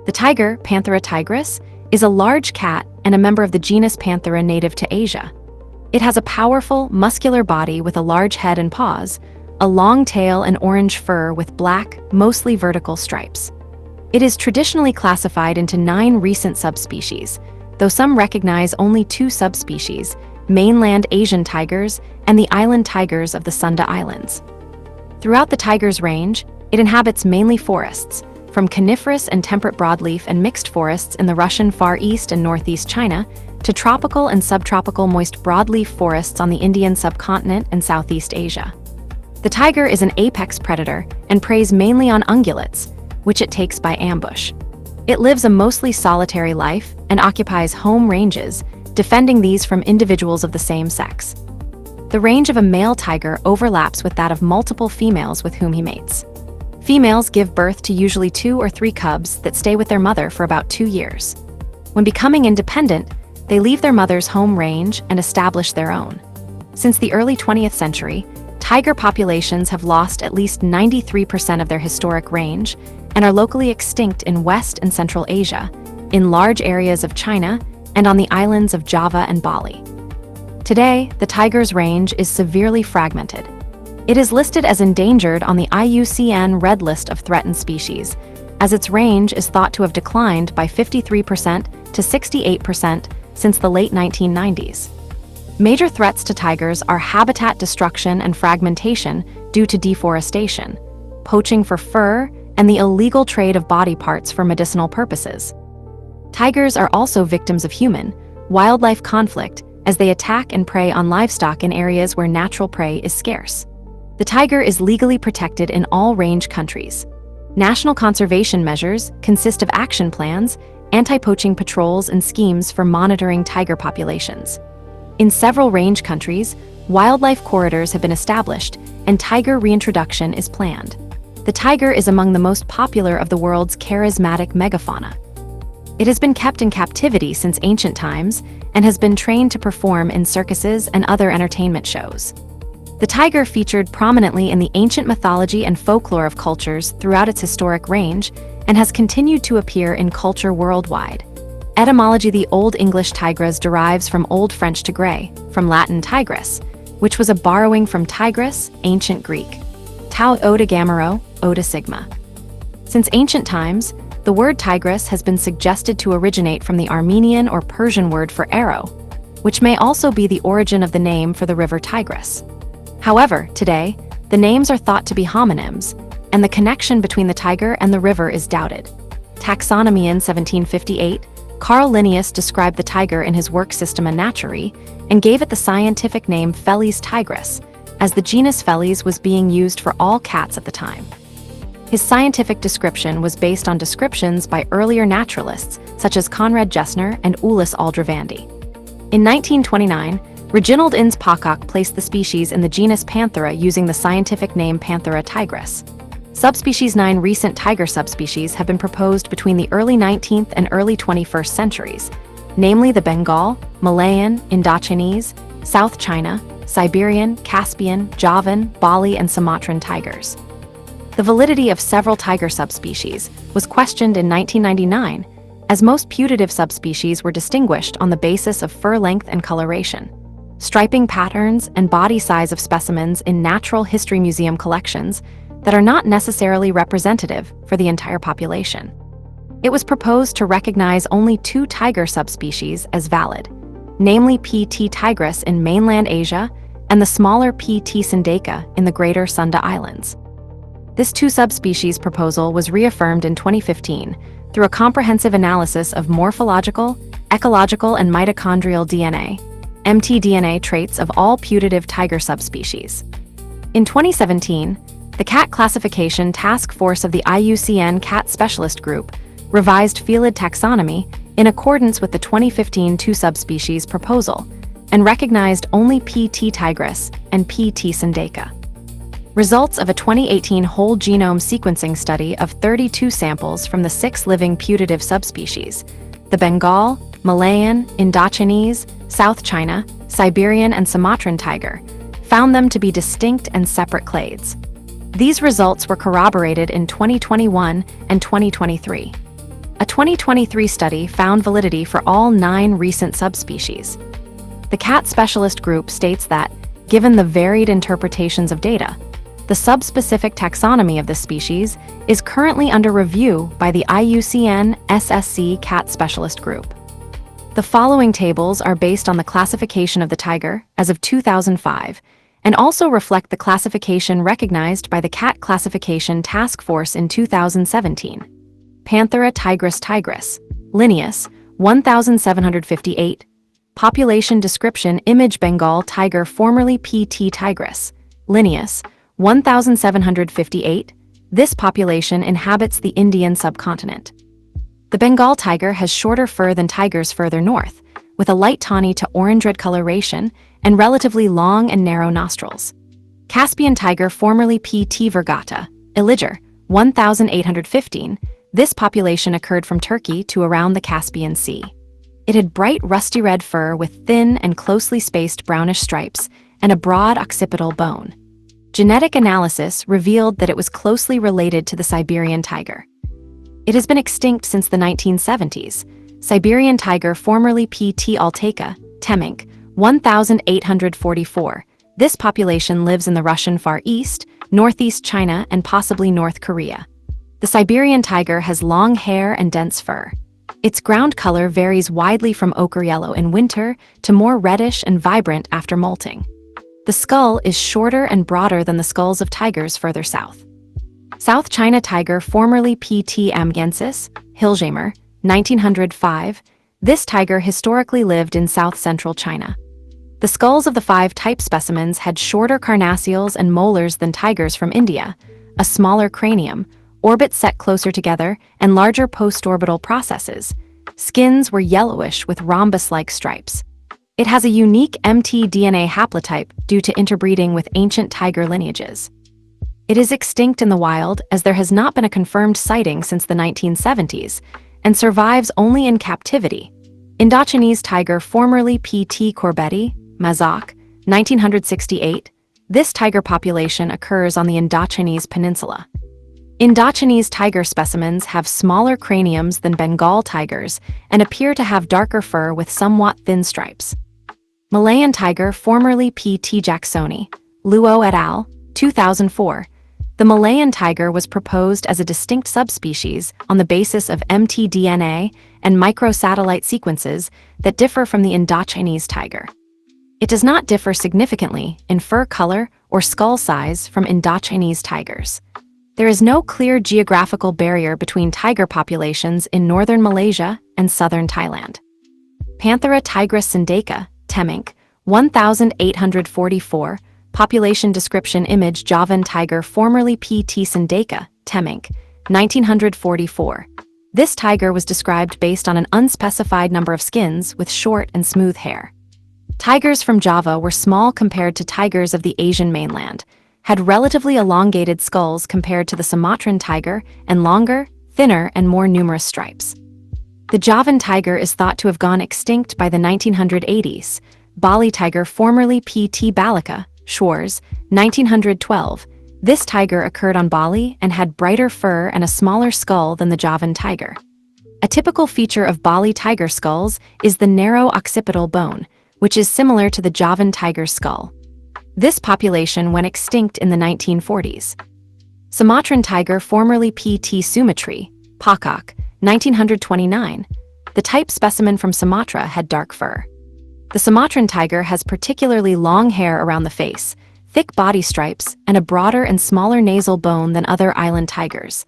The tiger, Panthera tigris, is a large cat and a member of the genus Panthera native to Asia. It has a powerful, muscular body with a large head and paws, a long tail and orange fur with black, mostly vertical stripes. It is traditionally classified into 9 recent subspecies, though some recognize only 2 subspecies, mainland Asian tigers and the island tigers of the Sunda Islands. Throughout the tiger's range, it inhabits mainly forests, from coniferous and temperate broadleaf and mixed forests in the Russian Far East and Northeast China, to tropical and subtropical moist broadleaf forests on the Indian subcontinent and Southeast Asia. The tiger is an apex predator and preys mainly on ungulates, which it takes by ambush. It lives a mostly solitary life and occupies home ranges, defending these from individuals of the same sex. The range of a male tiger overlaps with that of multiple females with whom he mates. Females give birth to usually 2 or 3 cubs that stay with their mother for about 2 years. When becoming independent, they leave their mother's home range and establish their own. Since the early 20th century, tiger populations have lost at least 93% of their historic range and are locally extinct in West and Central Asia, in large areas of China, and on the islands of Java and Bali. Today, the tiger's range is severely fragmented. It is listed as endangered on the IUCN Red List of Threatened Species, as its range is thought to have declined by 53% to 68% since the late 1990s. Major threats to tigers are habitat destruction and fragmentation due to deforestation, poaching for fur, and the illegal trade of body parts for medicinal purposes. Tigers are also victims of human-wildlife conflict as they attack and prey on livestock in areas where natural prey is scarce. The tiger is legally protected in all range countries. National conservation measures consist of action plans, anti-poaching patrols, and schemes for monitoring tiger populations. In several range countries, wildlife corridors have been established, and tiger reintroduction is planned. The tiger is among the most popular of the world's charismatic megafauna. It has been kept in captivity since ancient times and has been trained to perform in circuses and other entertainment shows. The tiger featured prominently in the ancient mythology and folklore of cultures throughout its historic range and has continued to appear in culture worldwide. Etymology: the Old English tigris derives from Old French tigre, from Latin tigris, which was a borrowing from tigris, ancient Greek. Tau oda gamero, oda sigma. Since ancient times, the word tigris has been suggested to originate from the Armenian or Persian word for arrow, which may also be the origin of the name for the river Tigris. However, today, the names are thought to be homonyms, and the connection between the tiger and the river is doubted. Taxonomy: in 1758, Carl Linnaeus described the tiger in his work Systema Naturae and gave it the scientific name Felis tigris, as the genus Felis was being used for all cats at the time. His scientific description was based on descriptions by earlier naturalists such as Conrad Gessner and Ulis Aldrovandi. In 1929, Reginald Innes Pocock placed the species in the genus Panthera using the scientific name Panthera tigris. Subspecies 9 recent tiger subspecies have been proposed between the early 19th and early 21st centuries, namely the Bengal, Malayan, Indochinese, South China, Siberian, Caspian, Javan, Bali, and Sumatran tigers. The validity of several tiger subspecies was questioned in 1999, as most putative subspecies were distinguished on the basis of fur length and coloration. Striping patterns and body size of specimens in natural history museum collections that are not necessarily representative for the entire population. It was proposed to recognize only 2 tiger subspecies as valid, namely P. t. tigris in mainland Asia and the smaller P. t. sindaica in the greater Sunda Islands. This 2 subspecies proposal was reaffirmed in 2015 through a comprehensive analysis of morphological, ecological, and mitochondrial DNA, mtDNA traits of all putative tiger subspecies. In 2017, the Cat Classification Task Force of the IUCN Cat Specialist Group revised Felid taxonomy in accordance with the 2015 2 subspecies proposal and recognized only P. t. tigris and P. t. sindaica. Results of a 2018 whole genome sequencing study of 32 samples from the 6 living putative subspecies, the Bengal, Malayan, Indochinese, South China, Siberian, and Sumatran tiger, found them to be distinct and separate clades. These results were corroborated in 2021 and 2023. A 2023 study found validity for all 9 recent subspecies. The cat specialist group states that, given the varied interpretations of data, the subspecific taxonomy of this species is currently under review by the IUCN SSC Cat Specialist Group. The following tables are based on the classification of the tiger as of 2005 and also reflect the classification recognized by the Cat Classification Task Force in 2017. Panthera tigris, Linnaeus, 1758. Population description image Bengal tiger formerly P.T. tigris, Linnaeus, 1758. This population inhabits the Indian subcontinent. The Bengal tiger has shorter fur than tigers further north, with a light tawny to orange-red coloration and relatively long and narrow nostrils. Caspian tiger formerly P.T. virgata, Iliger, 1815. This population occurred from Turkey to around the Caspian Sea. It had bright rusty red fur with thin and closely spaced brownish stripes and a broad occipital bone. Genetic analysis revealed that it was closely related to the Siberian tiger. It has been extinct since the 1970s. Siberian tiger formerly P.T. altaica, Temminck, 1844. This population lives in the Russian Far East, northeast China, and possibly North Korea. The Siberian tiger has long hair and dense fur. Its ground color varies widely from ochre yellow in winter to more reddish and vibrant after molting. The skull is shorter and broader than the skulls of tigers further south. South China tiger formerly P.T. amgensis, Hilsheimer, 1905. This tiger historically lived in south-central China. The skulls of the 5 type specimens had shorter carnassials and molars than tigers from India, a smaller cranium, orbits set closer together, and larger postorbital processes. Skins were yellowish with rhombus-like stripes. It has a unique mtDNA haplotype due to interbreeding with ancient tiger lineages. It is extinct in the wild as there has not been a confirmed sighting since the 1970s and survives only in captivity. Indochinese tiger formerly P.T. corbetti, Mazak, 1968. This tiger population occurs on the Indochinese Peninsula. Indochinese tiger specimens have smaller craniums than Bengal tigers and appear to have darker fur with somewhat thin stripes. Malayan tiger formerly P.T. jacksoni, Luo et al., 2004. The Malayan tiger was proposed as a distinct subspecies on the basis of mtDNA and microsatellite sequences that differ from the Indochinese tiger. It does not differ significantly in fur color or skull size from Indochinese tigers. There is no clear geographical barrier between tiger populations in northern Malaysia and southern Thailand. Panthera tigris sindaica, Temminck, 1844. Population description image Javan tiger formerly P.T. sindaica, Temminck, 1944. This tiger was described based on an unspecified number of skins with short and smooth hair. Tigers from Java were small compared to tigers of the Asian mainland, had relatively elongated skulls compared to the Sumatran tiger, and longer, thinner, and more numerous stripes. The Javan tiger is thought to have gone extinct by the 1980s. Bali tiger formerly P.T. balica, Schwarz, 1912. This tiger occurred on Bali and had brighter fur and a smaller skull than the Javan tiger. A typical feature of Bali tiger skulls is the narrow occipital bone, which is similar to the Javan tiger's skull. This population went extinct in the 1940s. Sumatran tiger formerly P.T. sumatri, Pakak, 1929. The type specimen from Sumatra had dark fur. The Sumatran tiger has particularly long hair around the face, thick body stripes, and a broader and smaller nasal bone than other island tigers.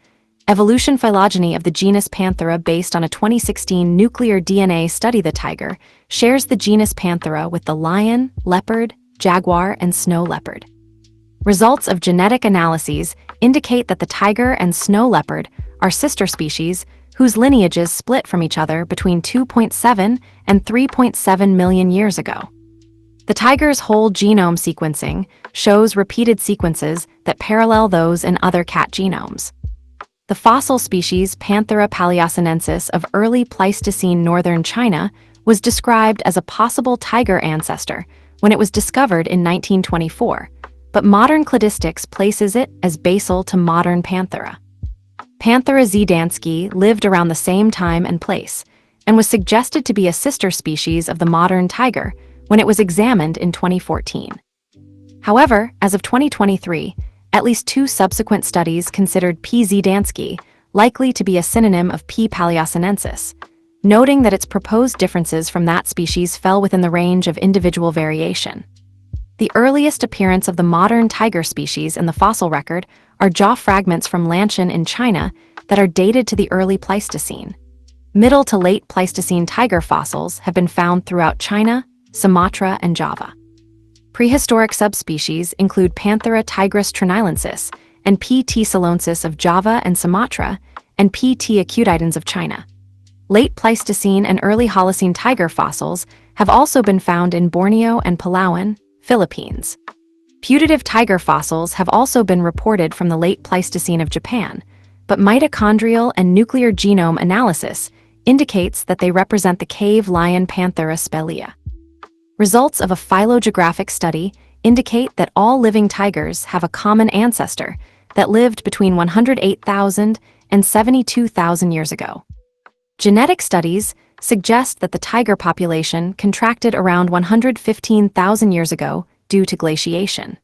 Evolution phylogeny of the genus Panthera based on a 2016 nuclear DNA study. The tiger shares the genus Panthera with the lion, leopard, jaguar, and snow leopard. Results of genetic analyses indicate that the tiger and snow leopard are sister species whose lineages split from each other between 2.7 and 3.7 million years ago. The tiger's whole genome sequencing shows repeated sequences that parallel those in other cat genomes. The fossil species Panthera paleosinensis of early Pleistocene northern China was described as a possible tiger ancestor when it was discovered in 1924, but modern cladistics places it as basal to modern Panthera. Panthera zdansky lived around the same time and place, and was suggested to be a sister species of the modern tiger when it was examined in 2014. However, as of 2023, at least 2 subsequent studies considered P. zdansky likely to be a synonym of P. paleosinensis, noting that its proposed differences from that species fell within the range of individual variation. The earliest appearance of the modern tiger species in the fossil record are jaw fragments from Lanshan in China that are dated to the early Pleistocene. Middle to late Pleistocene tiger fossils have been found throughout China, Sumatra, and Java. Prehistoric subspecies include Panthera tigris trinilensis and P. t. ceylonensis of Java and Sumatra, and P. t. acutidens of China. Late Pleistocene and early Holocene tiger fossils have also been found in Borneo and Palawan, Philippines. Putative tiger fossils have also been reported from the late Pleistocene of Japan, but mitochondrial and nuclear genome analysis indicates that they represent the cave lion Panthera spelaea. Results of a phylogeographic study indicate that all living tigers have a common ancestor that lived between 108,000 and 72,000 years ago. Genetic studies suggest that the tiger population contracted around 115,000 years ago due to glaciation.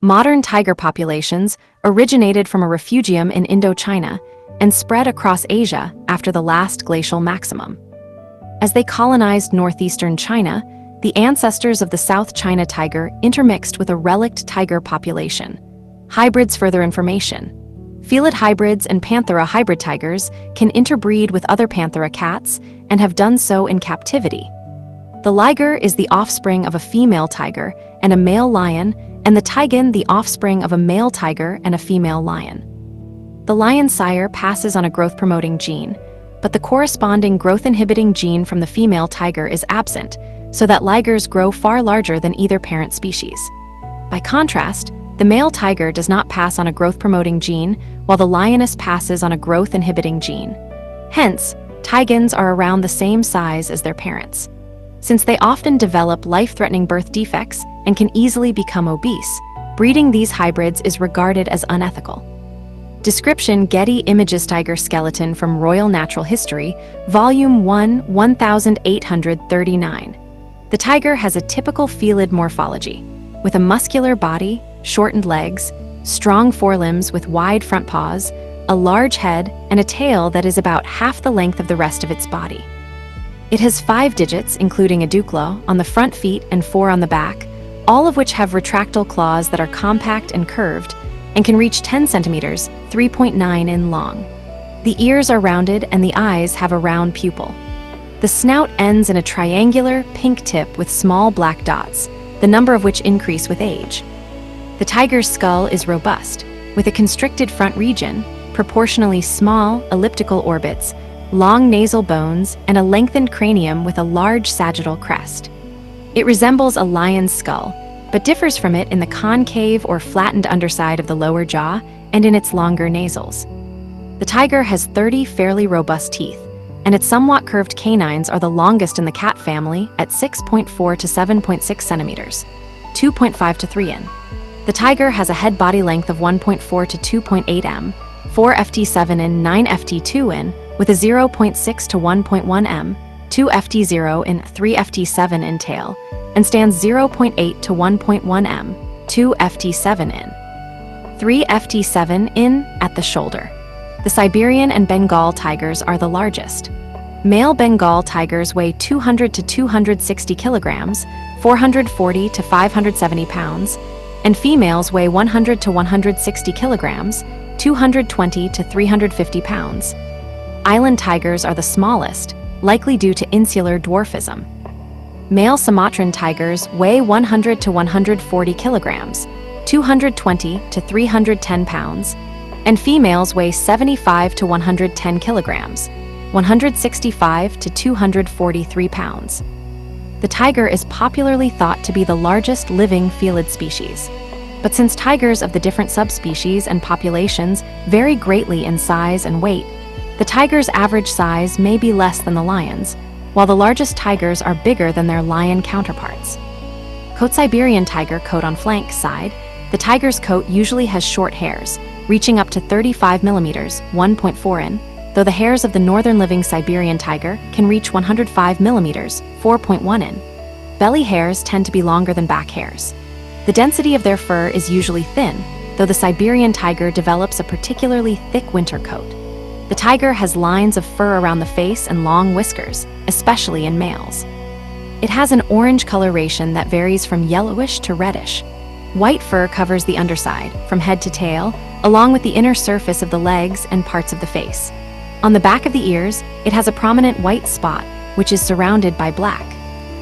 Modern tiger populations originated from a refugium in Indochina and spread across Asia after the last glacial maximum. As they colonized northeastern China, the ancestors of the South China tiger intermixed with a relict tiger population. Hybrids. Further information. Felid hybrids and Panthera hybrid tigers can interbreed with other Panthera cats and have done so in captivity. The liger is the offspring of a female tiger and a male lion, and the tigon the offspring of a male tiger and a female lion. The lion sire passes on a growth-promoting gene, but the corresponding growth-inhibiting gene from the female tiger is absent, so that ligers grow far larger than either parent species. By contrast, the male tiger does not pass on a growth-promoting gene, while the lioness passes on a growth-inhibiting gene. Hence, tigons are around the same size as their parents. Since they often develop life-threatening birth defects and can easily become obese, breeding these hybrids is regarded as unethical. Description: Getty Images. Tiger skeleton from Royal Natural History, Volume 1, 1839. The tiger has a typical felid morphology, with a muscular body, shortened legs, strong forelimbs with wide front paws, a large head, and a tail that is about half the length of the rest of its body. It has 5 digits, including a dewclaw, on the front feet and 4 on the back, all of which have retractile claws that are compact and curved and can reach 10 centimeters, 3.9 in long. The ears are rounded and the eyes have a round pupil. The snout ends in a triangular, pink tip with small black dots, the number of which increase with age. The tiger's skull is robust, with a constricted front region, proportionally small, elliptical orbits, long nasal bones, and a lengthened cranium with a large sagittal crest. It resembles a lion's skull, but differs from it in the concave or flattened underside of the lower jaw and in its longer nasals. The tiger has 30 fairly robust teeth, and its somewhat curved canines are the longest in the cat family at 6.4 to 7.6 centimeters, 2.5 to 3 in. The tiger has a head body length of 1.4 to 2.8 m, 4 ft7 in, 9 ft2 in, with a 0.6 to 1.1 m, 2 ft0 in, 3 ft7 in tail, and stands 0.8 to 1.1 m, 2 ft7 in, 3 ft7 in at the shoulder. The Siberian and Bengal tigers are the largest. Male Bengal tigers weigh 200 to 260 kilograms, 440 to 570 pounds, and females weigh 100 to 160 kilograms, 220 to 350 pounds. Island tigers are the smallest, likely due to insular dwarfism. Male Sumatran tigers weigh 100 to 140 kilograms, 220 to 310 pounds, and females weigh 75 to 110 kilograms, 165 to 243 pounds. The tiger is popularly thought to be the largest living felid species. But since tigers of the different subspecies and populations vary greatly in size and weight, the tiger's average size may be less than the lion's, while the largest tigers are bigger than their lion counterparts. Coat: Siberian tiger coat. On flank side, the tiger's coat usually has short hairs, reaching up to 35 millimeters, 1.4 in, though the hairs of the northern living Siberian tiger can reach 105 millimeters, 4.1 in. Belly hairs tend to be longer than back hairs. The density of their fur is usually thin, though the Siberian tiger develops a particularly thick winter coat. The tiger has lines of fur around the face and long whiskers, especially in males. It has an orange coloration that varies from yellowish to reddish. White fur covers the underside, from head to tail, along with the inner surface of the legs and parts of the face. On the back of the ears, it has a prominent white spot, which is surrounded by black.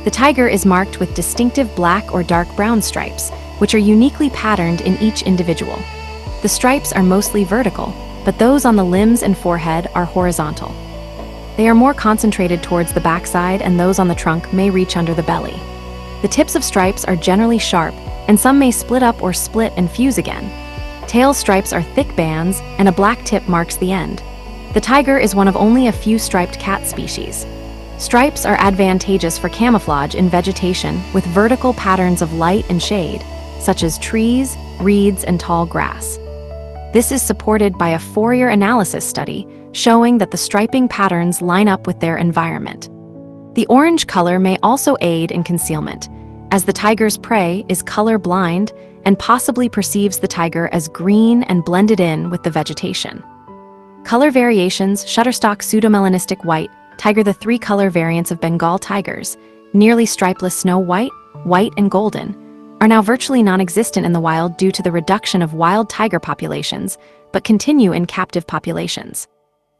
The tiger is marked with distinctive black or dark brown stripes, which are uniquely patterned in each individual. The stripes are mostly vertical, but those on the limbs and forehead are horizontal. They are more concentrated towards the backside, and those on the trunk may reach under the belly. The tips of stripes are generally sharp, and some may split up or split and fuse again. Tail stripes are thick bands, and a black tip marks the end. The tiger is one of only a few striped cat species. Stripes are advantageous for camouflage in vegetation with vertical patterns of light and shade, such as trees, reeds, and tall grass. This is supported by a Fourier analysis study showing that the striping patterns line up with their environment. The orange color may also aid in concealment, as the tiger's prey is color blind and possibly perceives the tiger as green and blended in with the vegetation. Color variations: Shutterstock pseudomelanistic white, tiger. The three color variants of Bengal tigers, nearly stripeless snow white, white, and golden, are now virtually non-existent in the wild due to the reduction of wild tiger populations, but continue in captive populations.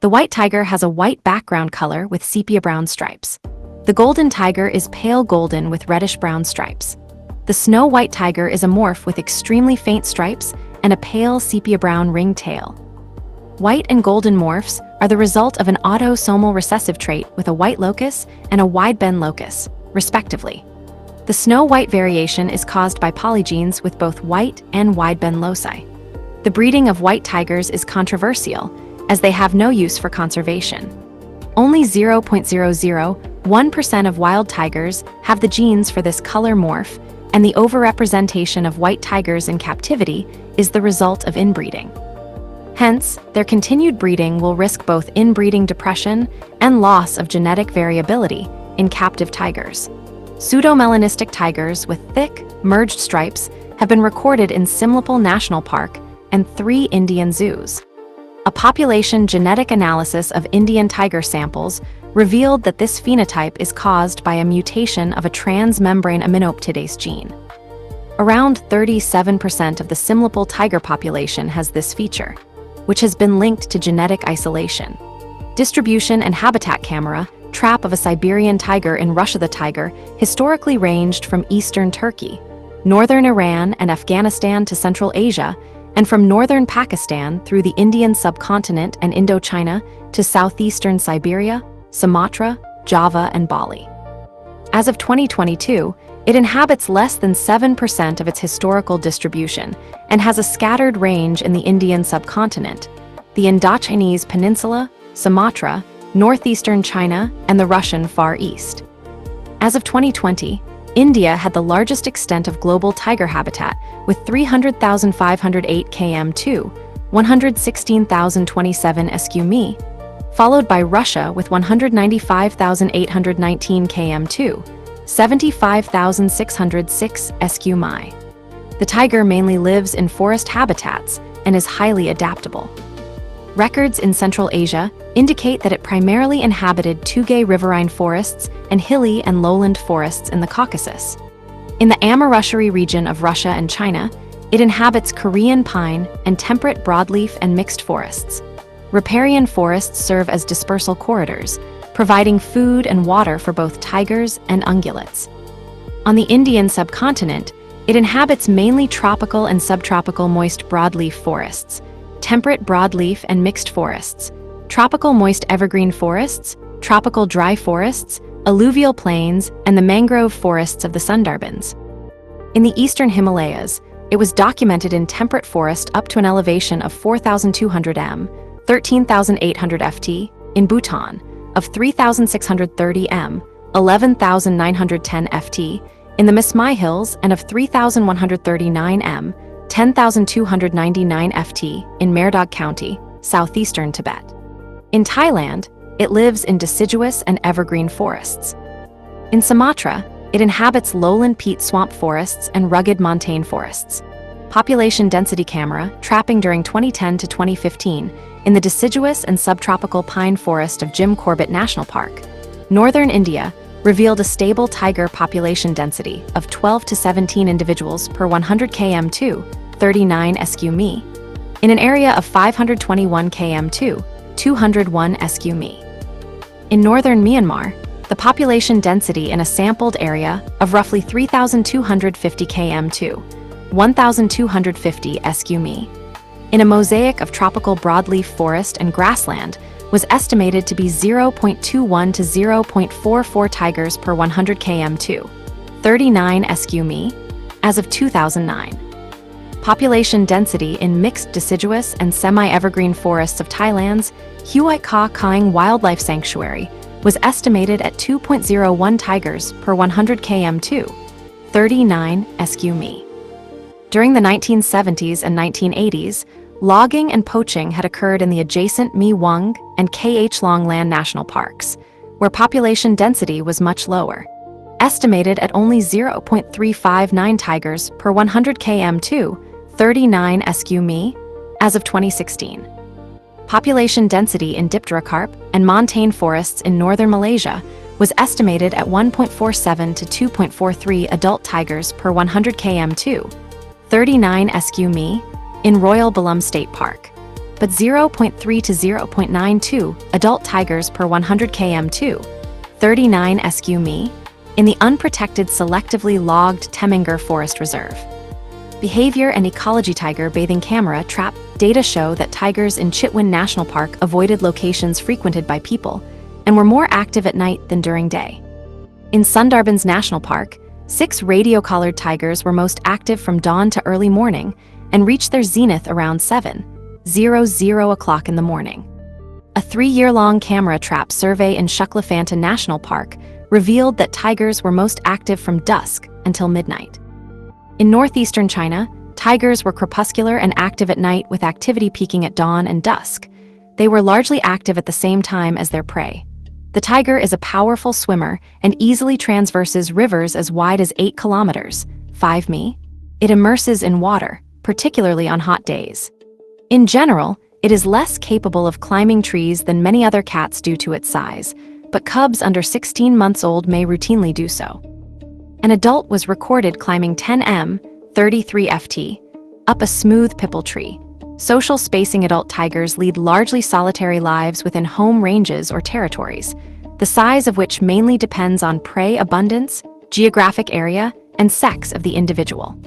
The white tiger has a white background color with sepia-brown stripes. The golden tiger is pale golden with reddish-brown stripes. The snow white tiger is a morph with extremely faint stripes and a pale sepia-brown ringed tail. White and golden morphs are the result of an autosomal recessive trait with a white locus and a wide bend locus, respectively. The snow white variation is caused by polygenes with both white and wide bend loci. The breeding of white tigers is controversial, as they have no use for conservation. Only 0.001% of wild tigers have the genes for this color morph, and the overrepresentation of white tigers in captivity is the result of inbreeding. Hence, their continued breeding will risk both inbreeding depression and loss of genetic variability in captive tigers. Pseudomelanistic tigers with thick, merged stripes have been recorded in Simlipal National Park and 3 Indian zoos. A population genetic analysis of Indian tiger samples revealed that this phenotype is caused by a mutation of a transmembrane aminoptidase gene. Around 37% of the Simlipal tiger population has this feature, which has been linked to genetic isolation. Distribution and habitat camera trap of a Siberian tiger in Russia. The tiger historically ranged from eastern Turkey, northern Iran and Afghanistan to Central Asia, and from northern Pakistan through the Indian subcontinent and Indochina to southeastern Siberia, Sumatra, Java, and Bali. As of 2022, it inhabits less than 7% of its historical distribution and has a scattered range in the Indian subcontinent, the Indochinese Peninsula, Sumatra, northeastern China, and the Russian Far East. As of 2020, India had the largest extent of global tiger habitat with 300,508 km2, 116,027 sq mi, followed by Russia with 195,819 km2, 75,606 sq mi. The tiger mainly lives in forest habitats and is highly adaptable. Records in Central Asia indicate that it primarily inhabited Tugay riverine forests and hilly and lowland forests in the Caucasus. In the Amurushari region of Russia and China, it inhabits Korean pine and temperate broadleaf and mixed forests. Riparian forests serve as dispersal corridors, providing food and water for both tigers and ungulates. On the Indian subcontinent, it inhabits mainly tropical and subtropical moist broadleaf forests, temperate broadleaf and mixed forests, tropical moist evergreen forests, tropical dry forests, alluvial plains, and the mangrove forests of the Sundarbans. In the eastern Himalayas, it was documented in temperate forest up to an elevation of 4,200 m, 13,800 ft, in Bhutan, of 3,630 m, 11,910 ft, in the Mismai Hills, and of 3,139 m, 10,299 ft in Merdog County, southeastern Tibet. In Thailand, it lives in deciduous and evergreen forests. In Sumatra, it inhabits lowland peat swamp forests and rugged montane forests. Population density camera trapping during 2010 to 2015 in the deciduous and subtropical pine forest of Jim Corbett National Park, northern India, revealed a stable tiger population density of 12 to 17 individuals per 100 km2, 39 sq.mi, in an area of 521 km2, 201 sq.mi. In northern Myanmar, the population density in a sampled area of roughly 3,250 km2, 1,250 sq.mi, in a mosaic of tropical broadleaf forest and grassland, was estimated to be 0.21 to 0.44 tigers per 100 km2, 39 sq.mi, as of 2009. Population density in mixed deciduous and semi-evergreen forests of Thailand's Huai Kha Kaing Wildlife Sanctuary was estimated at 2.01 tigers per 100 km2, 39 sq.mi. During the 1970s and 1980s, logging and poaching had occurred in the adjacent Mi Wong and Kh Long Lan National Parks, where population density was much lower, estimated at only 0.359 tigers per 100 km2, 39 sq.mi, as of 2016. Population density in diptera and montane forests in northern Malaysia was estimated at 1.47 to 2.43 adult tigers per 100 km2, 39 sq.mi, in Royal Belum State Park, but 0.3 to 0.92 adult tigers per 100 km2, 39 sq.mi, in the unprotected selectively logged Temenggor Forest Reserve. Behavior and ecology tiger bathing camera trap data show that tigers in Chitwan National Park avoided locations frequented by people and were more active at night than during day. In Sundarbans National Park, 6 radio-collared tigers were most active from dawn to early morning and reached their zenith around 7:00 o'clock in the morning. A 3-year-long camera trap survey in Shuklaphanta National Park revealed that tigers were most active from dusk until midnight. In northeastern China, tigers were crepuscular and active at night with activity peaking at dawn and dusk. They were largely active at the same time as their prey. The tiger is a powerful swimmer and easily traverses rivers as wide as 8 kilometers, 5 mi. It immerses in water, particularly on hot days. In general, it is less capable of climbing trees than many other cats due to its size, but cubs under 16 months old may routinely do so. An adult was recorded climbing 10 m, 33 ft, up a smooth pipal tree. Social spacing adult tigers lead largely solitary lives within home ranges or territories, the size of which mainly depends on prey abundance, geographic area, and sex of the individual.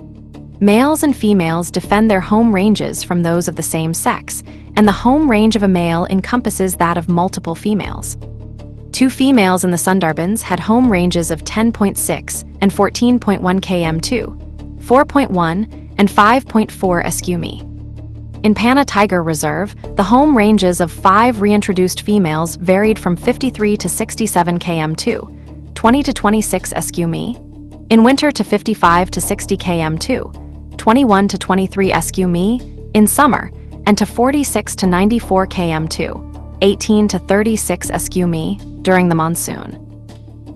Males and females defend their home ranges from those of the same sex, and the home range of a male encompasses that of multiple females. 2 females in the Sundarbans had home ranges of 10.6 and 14.1 km2, 4.1 and 5.4 sq.mi. In Panna Tiger Reserve, the home ranges of 5 reintroduced females varied from 53 to 67 km2, 20 to 26 sq.mi, in winter to 55 to 60 km2, 21 to 23 sq.mi, in summer, and to 46 to 94 km2, 18 to 36 sq.mi, during the monsoon.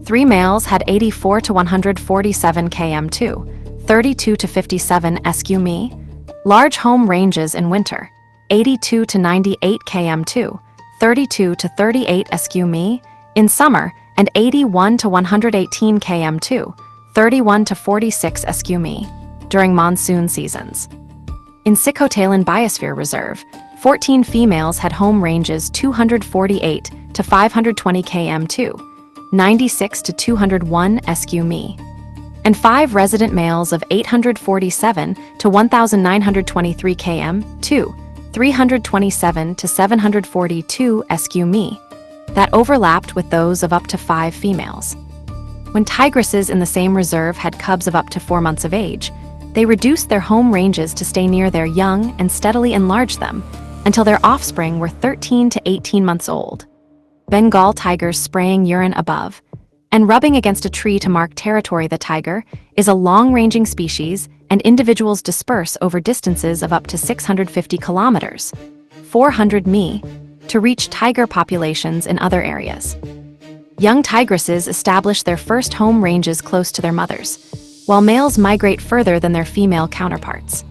3 males had 84 to 147 km2, 32 to 57 sq.mi, large home ranges in winter, 82 to 98 km2, 32 to 38 sq.mi, in summer, and 81 to 118 km2, 31 to 46 sq.mi, during monsoon seasons. In Sikhotalan Biosphere Reserve, 14 females had home ranges 248 to 520 km2, 96 to 201 sq.mi, and 5 resident males of 847 to 1,923 km2, 327 to 742 sq.mi, that overlapped with those of up to 5 females. When tigresses in the same reserve had cubs of up to 4 months of age, they reduced their home ranges to stay near their young and steadily enlarged them until their offspring were 13 to 18 months old. Bengal tigers spraying urine above, and rubbing against a tree to mark territory. The tiger is a long-ranging species, and individuals disperse over distances of up to 650 kilometers, 400 mi, to reach tiger populations in other areas. Young tigresses establish their first home ranges close to their mothers, while males migrate further than their female counterparts.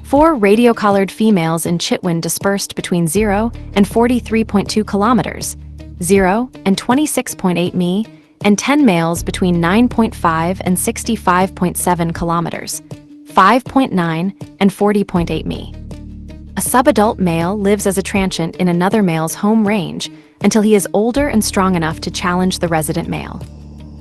4 radio-collared females in Chitwan dispersed between 0 and 43.2 kilometers, 0 and 26.8 mi, and 10 males between 9.5 and 65.7 kilometers, 5.9 and 40.8 mi. A subadult male lives as a transient in another male's home range until he is older and strong enough to challenge the resident male.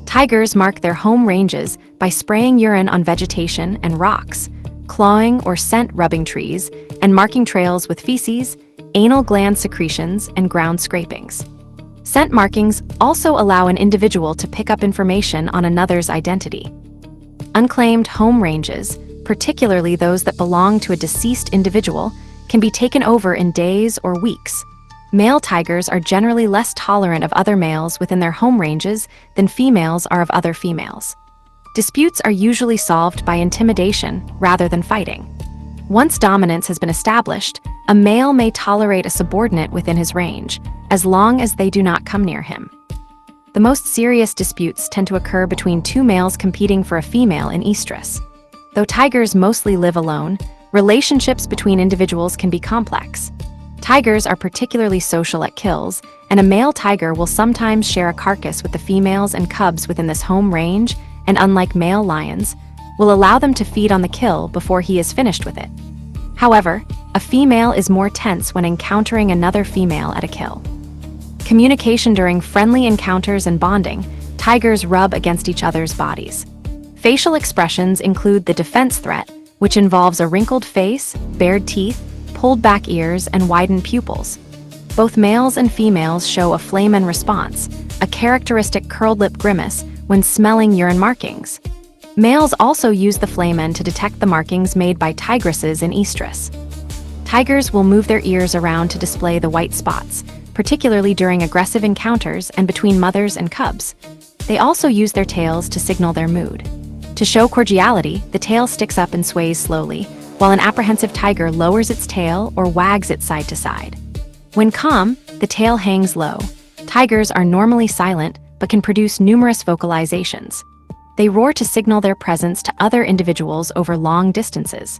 Tigers mark their home ranges by spraying urine on vegetation and rocks, clawing or scent rubbing trees, and marking trails with feces, anal gland secretions, and ground scrapings. Scent markings also allow an individual to pick up information on another's identity. Unclaimed home ranges, particularly those that belong to a deceased individual, can be taken over in days or weeks. Male tigers are generally less tolerant of other males within their home ranges than females are of other females. Disputes are usually solved by intimidation rather than fighting. Once dominance has been established, a male may tolerate a subordinate within his range, as long as they do not come near him. The most serious disputes tend to occur between 2 males competing for a female in estrus. Though tigers mostly live alone, relationships between individuals can be complex. Tigers are particularly social at kills, and a male tiger will sometimes share a carcass with the females and cubs within this home range, and unlike male lions, will allow them to feed on the kill before he is finished with it. However, a female is more tense when encountering another female at a kill. Communication during friendly encounters and bonding, tigers rub against each other's bodies. Facial expressions include the defense threat, which involves a wrinkled face, bared teeth, pulled back ears, and widened pupils. Both males and females show a flamen response, a characteristic curled lip grimace, when smelling urine markings. Males also use the flamen to detect the markings made by tigresses in estrus. Tigers will move their ears around to display the white spots, particularly during aggressive encounters and between mothers and cubs. They also use their tails to signal their mood. To show cordiality, the tail sticks up and sways slowly, while an apprehensive tiger lowers its tail or wags it side to side. When calm, the tail hangs low. Tigers are normally silent, but can produce numerous vocalizations. They roar to signal their presence to other individuals over long distances.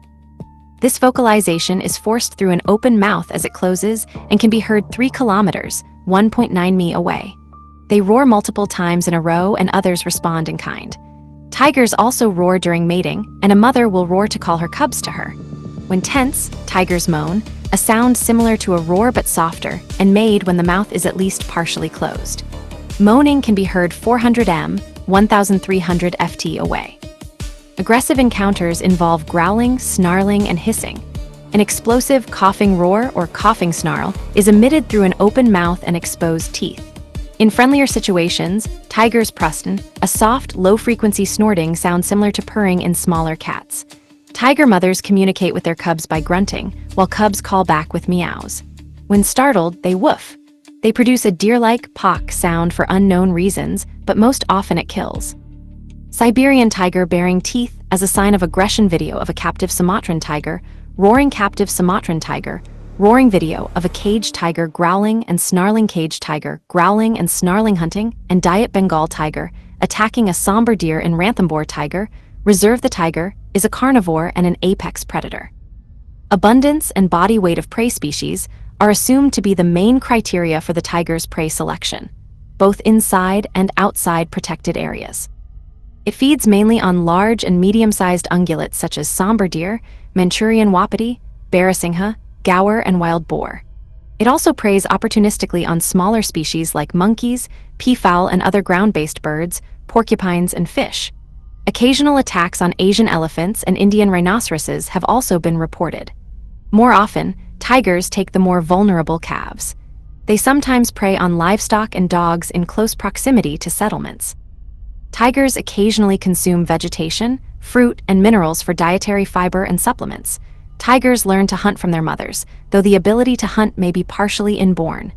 This vocalization is forced through an open mouth as it closes and can be heard 3 kilometers, 1.9 mi away. They roar multiple times in a row and others respond in kind. Tigers also roar during mating, and a mother will roar to call her cubs to her. When tense, tigers moan, a sound similar to a roar but softer, and made when the mouth is at least partially closed. Moaning can be heard 400 m, 1,300 ft away. Aggressive encounters involve growling, snarling, and hissing. An explosive coughing roar or coughing snarl is emitted through an open mouth and exposed teeth. In friendlier situations, tigers prustin, a soft, low-frequency snorting sound similar to purring in smaller cats. Tiger mothers communicate with their cubs by grunting, while cubs call back with meows. When startled, they woof. They produce a deer-like pock sound for unknown reasons, but most often it kills. Siberian tiger baring teeth as a sign of aggression. Video of a captive Sumatran tiger, roaring captive Sumatran tiger, roaring video of a caged tiger growling and snarling, caged tiger growling and snarling, hunting, and diet Bengal tiger attacking a somber deer in Ranthambore tiger, reserve. The tiger is a carnivore and an apex predator. Abundance and body weight of prey species are assumed to be the main criteria for the tiger's prey selection, both inside and outside protected areas. It feeds mainly on large and medium-sized ungulates such as somber deer, Manchurian wapiti, barasingha, gaur, and wild boar. It also preys opportunistically on smaller species like monkeys, peafowl, and other ground-based birds, porcupines, and fish. Occasional attacks on Asian elephants and Indian rhinoceroses have also been reported. More often, tigers take the more vulnerable calves. They sometimes prey on livestock and dogs in close proximity to settlements. Tigers occasionally consume vegetation, fruit, and minerals for dietary fiber and supplements. Tigers learn to hunt from their mothers, though the ability to hunt may be partially inborn.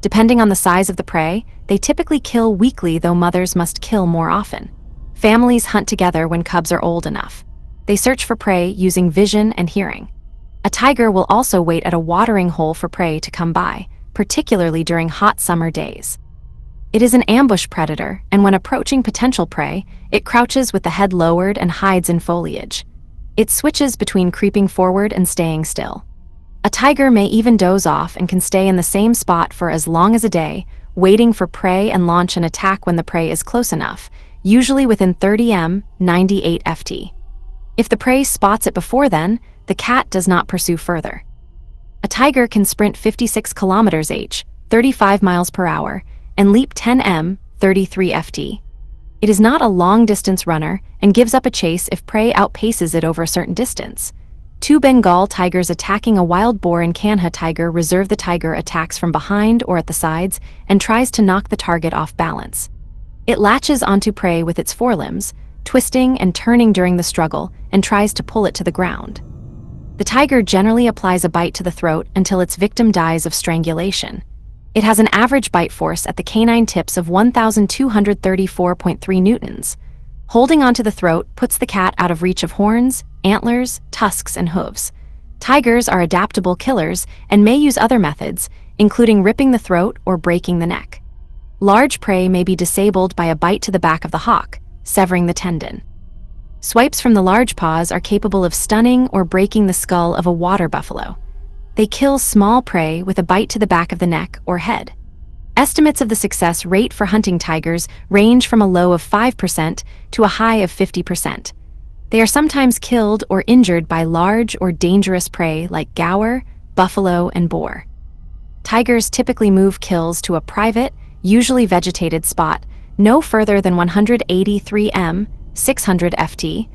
Depending on the size of the prey, they typically kill weekly, though mothers must kill more often. Families hunt together when cubs are old enough. They search for prey using vision and hearing. A tiger will also wait at a watering hole for prey to come by, particularly during hot summer days. It is an ambush predator, and when approaching potential prey, it crouches with the head lowered and hides in foliage. It switches between creeping forward and staying still. A tiger may even doze off and can stay in the same spot for as long as a day, waiting for prey and launch an attack when the prey is close enough, usually within 30 m, 98 ft. If the prey spots it before then, the cat does not pursue further. A tiger can sprint 56 km/h, 35 miles per hour, and leap 10 m, 33 ft. It is not a long-distance runner and gives up a chase if prey outpaces it over a certain distance. Two Bengal tigers attacking a wild boar in Kanha tiger reserve. The tiger attacks from behind or at the sides and tries to knock the target off balance. It latches onto prey with its forelimbs, twisting and turning during the struggle, and tries to pull it to the ground. The tiger generally applies a bite to the throat until its victim dies of strangulation. It has an average bite force at the canine tips of 1,234.3 newtons. Holding onto the throat puts the cat out of reach of horns, antlers, tusks, and hooves. Tigers are adaptable killers and may use other methods, including ripping the throat or breaking the neck. Large prey may be disabled by a bite to the back of the hock, severing the tendon. Swipes from the large paws are capable of stunning or breaking the skull of a water buffalo. They kill small prey with a bite to the back of the neck or head. Estimates of the success rate for hunting tigers range from a low of 5% to a high of 50%. They are sometimes killed or injured by large or dangerous prey like gaur, buffalo, and boar. Tigers typically move kills to a private, usually vegetated spot, no further than 183 m, 600 ft,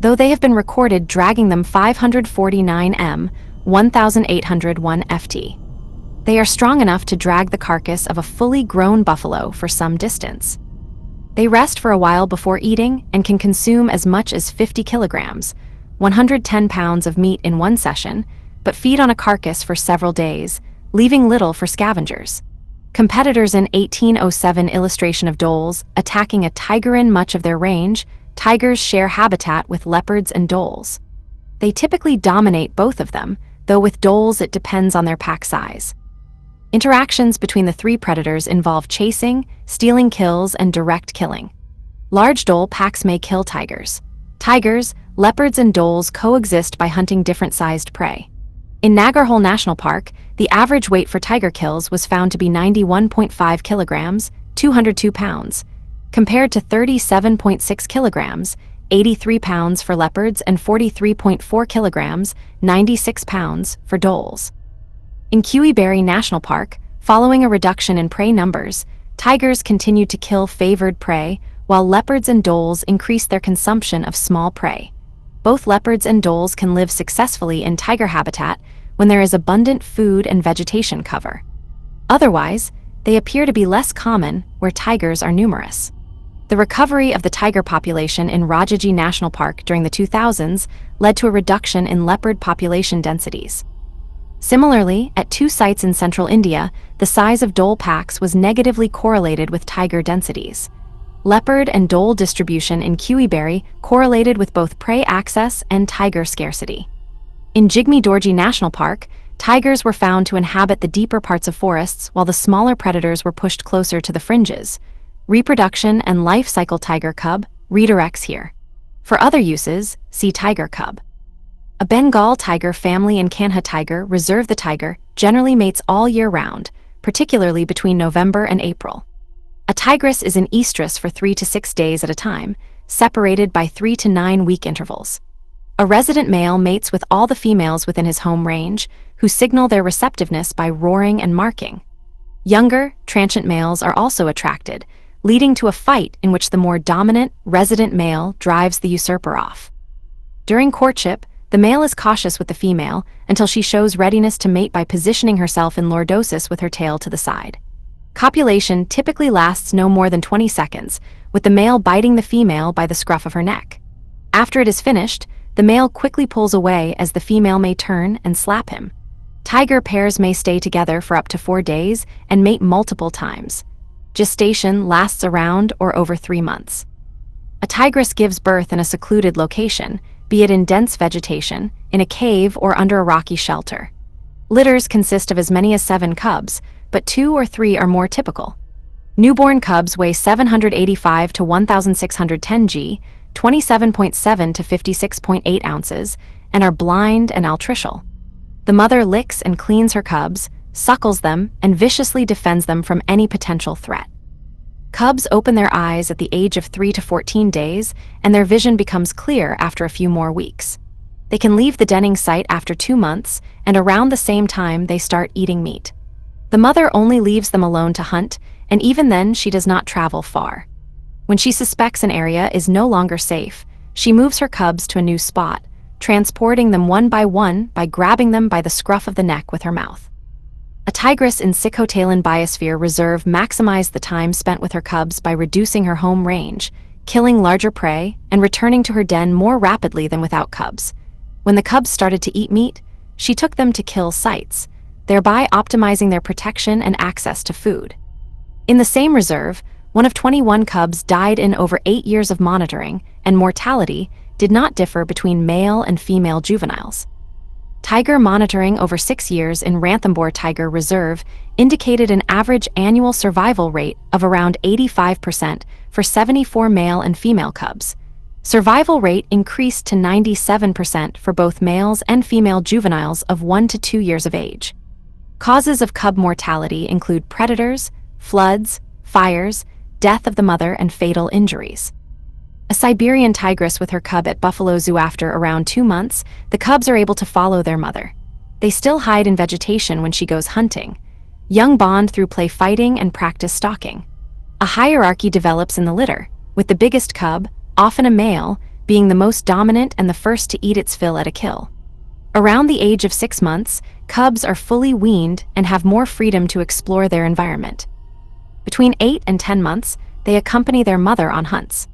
though they have been recorded dragging them 549 m, 1,801 ft. They are strong enough to drag the carcass of a fully grown buffalo for some distance. They rest for a while before eating and can consume as much as 50 kilograms, 110 pounds of meat in one session, but feed on a carcass for several days, leaving little for scavengers. Competitors in 1807 illustration of dholes attacking a tiger. In much of their range, tigers share habitat with leopards and dholes. They typically dominate both of them, though with dholes it depends on their pack size. Interactions between the three predators involve chasing, stealing kills, and direct killing. Large dhole packs may kill tigers. Tigers, leopards, and dholes coexist by hunting different-sized prey. In Nagarhole National Park, the average weight for tiger kills was found to be 91.5 kilograms, 202 pounds, compared to 37.6 kilograms, 83 pounds for leopards, and 43.4 kilograms, 96 pounds for dholes. In Kiwi-Berry National Park, following a reduction in prey numbers, tigers continued to kill favored prey, while leopards and dholes increased their consumption of small prey. Both leopards and dholes can live successfully in tiger habitat when there is abundant food and vegetation cover. Otherwise, they appear to be less common where tigers are numerous. The recovery of the tiger population in Rajaji National Park during the 2000s led to a reduction in leopard population densities. Similarly, at two sites in central India, the size of dhole packs was negatively correlated with tiger densities. Leopard and dhole distribution in Kiwi-Berry correlated with both prey access and tiger scarcity. In Jigme Dorji National Park, tigers were found to inhabit the deeper parts of forests while the smaller predators were pushed closer to the fringes. Reproduction and life cycle tiger cub redirects here. For other uses, see tiger cub. A Bengal tiger family in Kanha tiger reserve. The tiger generally mates all year round, particularly between November and April. A tigress is in estrus for 3 to 6 days at a time, separated by 3 to 9 week intervals. A resident male mates with all the females within his home range, who signal their receptiveness by roaring and marking. Younger, transient males are also attracted, leading to a fight in which the more dominant, resident male drives the usurper off. During courtship, the male is cautious with the female until she shows readiness to mate by positioning herself in lordosis with her tail to the side. Copulation typically lasts no more than 20 seconds, with the male biting the female by the scruff of her neck. After it is finished, the male quickly pulls away as the female may turn and slap him. Tiger pairs may stay together for up to 4 days and mate multiple times. Gestation lasts around or over 3 months. A tigress gives birth in a secluded location, be it in dense vegetation, in a cave, or under a rocky shelter. Litters consist of as many as 7 cubs, but 2 or 3 are more typical. Newborn cubs weigh 785 to 1,610 g, 27.7 to 56.8 ounces, and are blind and altricial. The mother licks and cleans her cubs, suckles them, and viciously defends them from any potential threat. Cubs open their eyes at the age of 3 to 14 days, and their vision becomes clear after a few more weeks. They can leave the denning site after 2 months, and around the same time they start eating meat. The mother only leaves them alone to hunt, and even then she does not travel far. When she suspects an area is no longer safe, she moves her cubs to a new spot, transporting them one by grabbing them by the scruff of the neck with her mouth. A tigress in Sikhote Biosphere Reserve maximized the time spent with her cubs by reducing her home range, killing larger prey, and returning to her den more rapidly than without cubs. When the cubs started to eat meat, she took them to kill sites, thereby optimizing their protection and access to food. In the same reserve, one of 21 cubs died in over 8 years of monitoring, and mortality did not differ between male and female juveniles. Tiger monitoring over 6 years in Ranthambore Tiger Reserve indicated an average annual survival rate of around 85% for 74 male and female cubs. Survival rate increased to 97% for both males and female juveniles of 1 to 2 years of age. Causes of cub mortality include predators, floods, fires, death of the mother, and fatal injuries. A Siberian tigress with her cub at Buffalo Zoo. After around 2 months, the cubs are able to follow their mother. They still hide in vegetation when she goes hunting. Young bond through play fighting and practice stalking. A hierarchy develops in the litter, with the biggest cub, often a male, being the most dominant and the first to eat its fill at a kill. Around the age of 6 months, cubs are fully weaned and have more freedom to explore their environment. Between 8 and 10 months, they accompany their mother on hunts.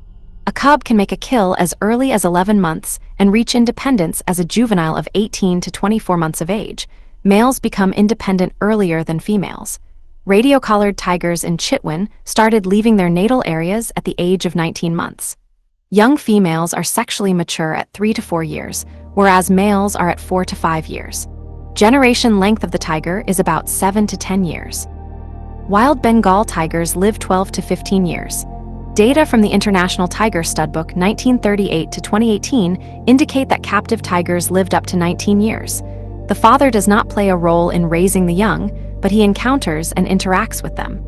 A cub can make a kill as early as 11 months and reach independence as a juvenile of 18 to 24 months of age. Males become independent earlier than females. Radio-collared tigers in Chitwan started leaving their natal areas at the age of 19 months. Young females are sexually mature at 3 to 4 years, whereas males are at 4 to 5 years. Generation length of the tiger is about 7 to 10 years. Wild Bengal tigers live 12 to 15 years. Data from the International Tiger Studbook 1938 to 2018 indicate that captive tigers lived up to 19 years. The father does not play a role in raising the young, but he encounters and interacts with them.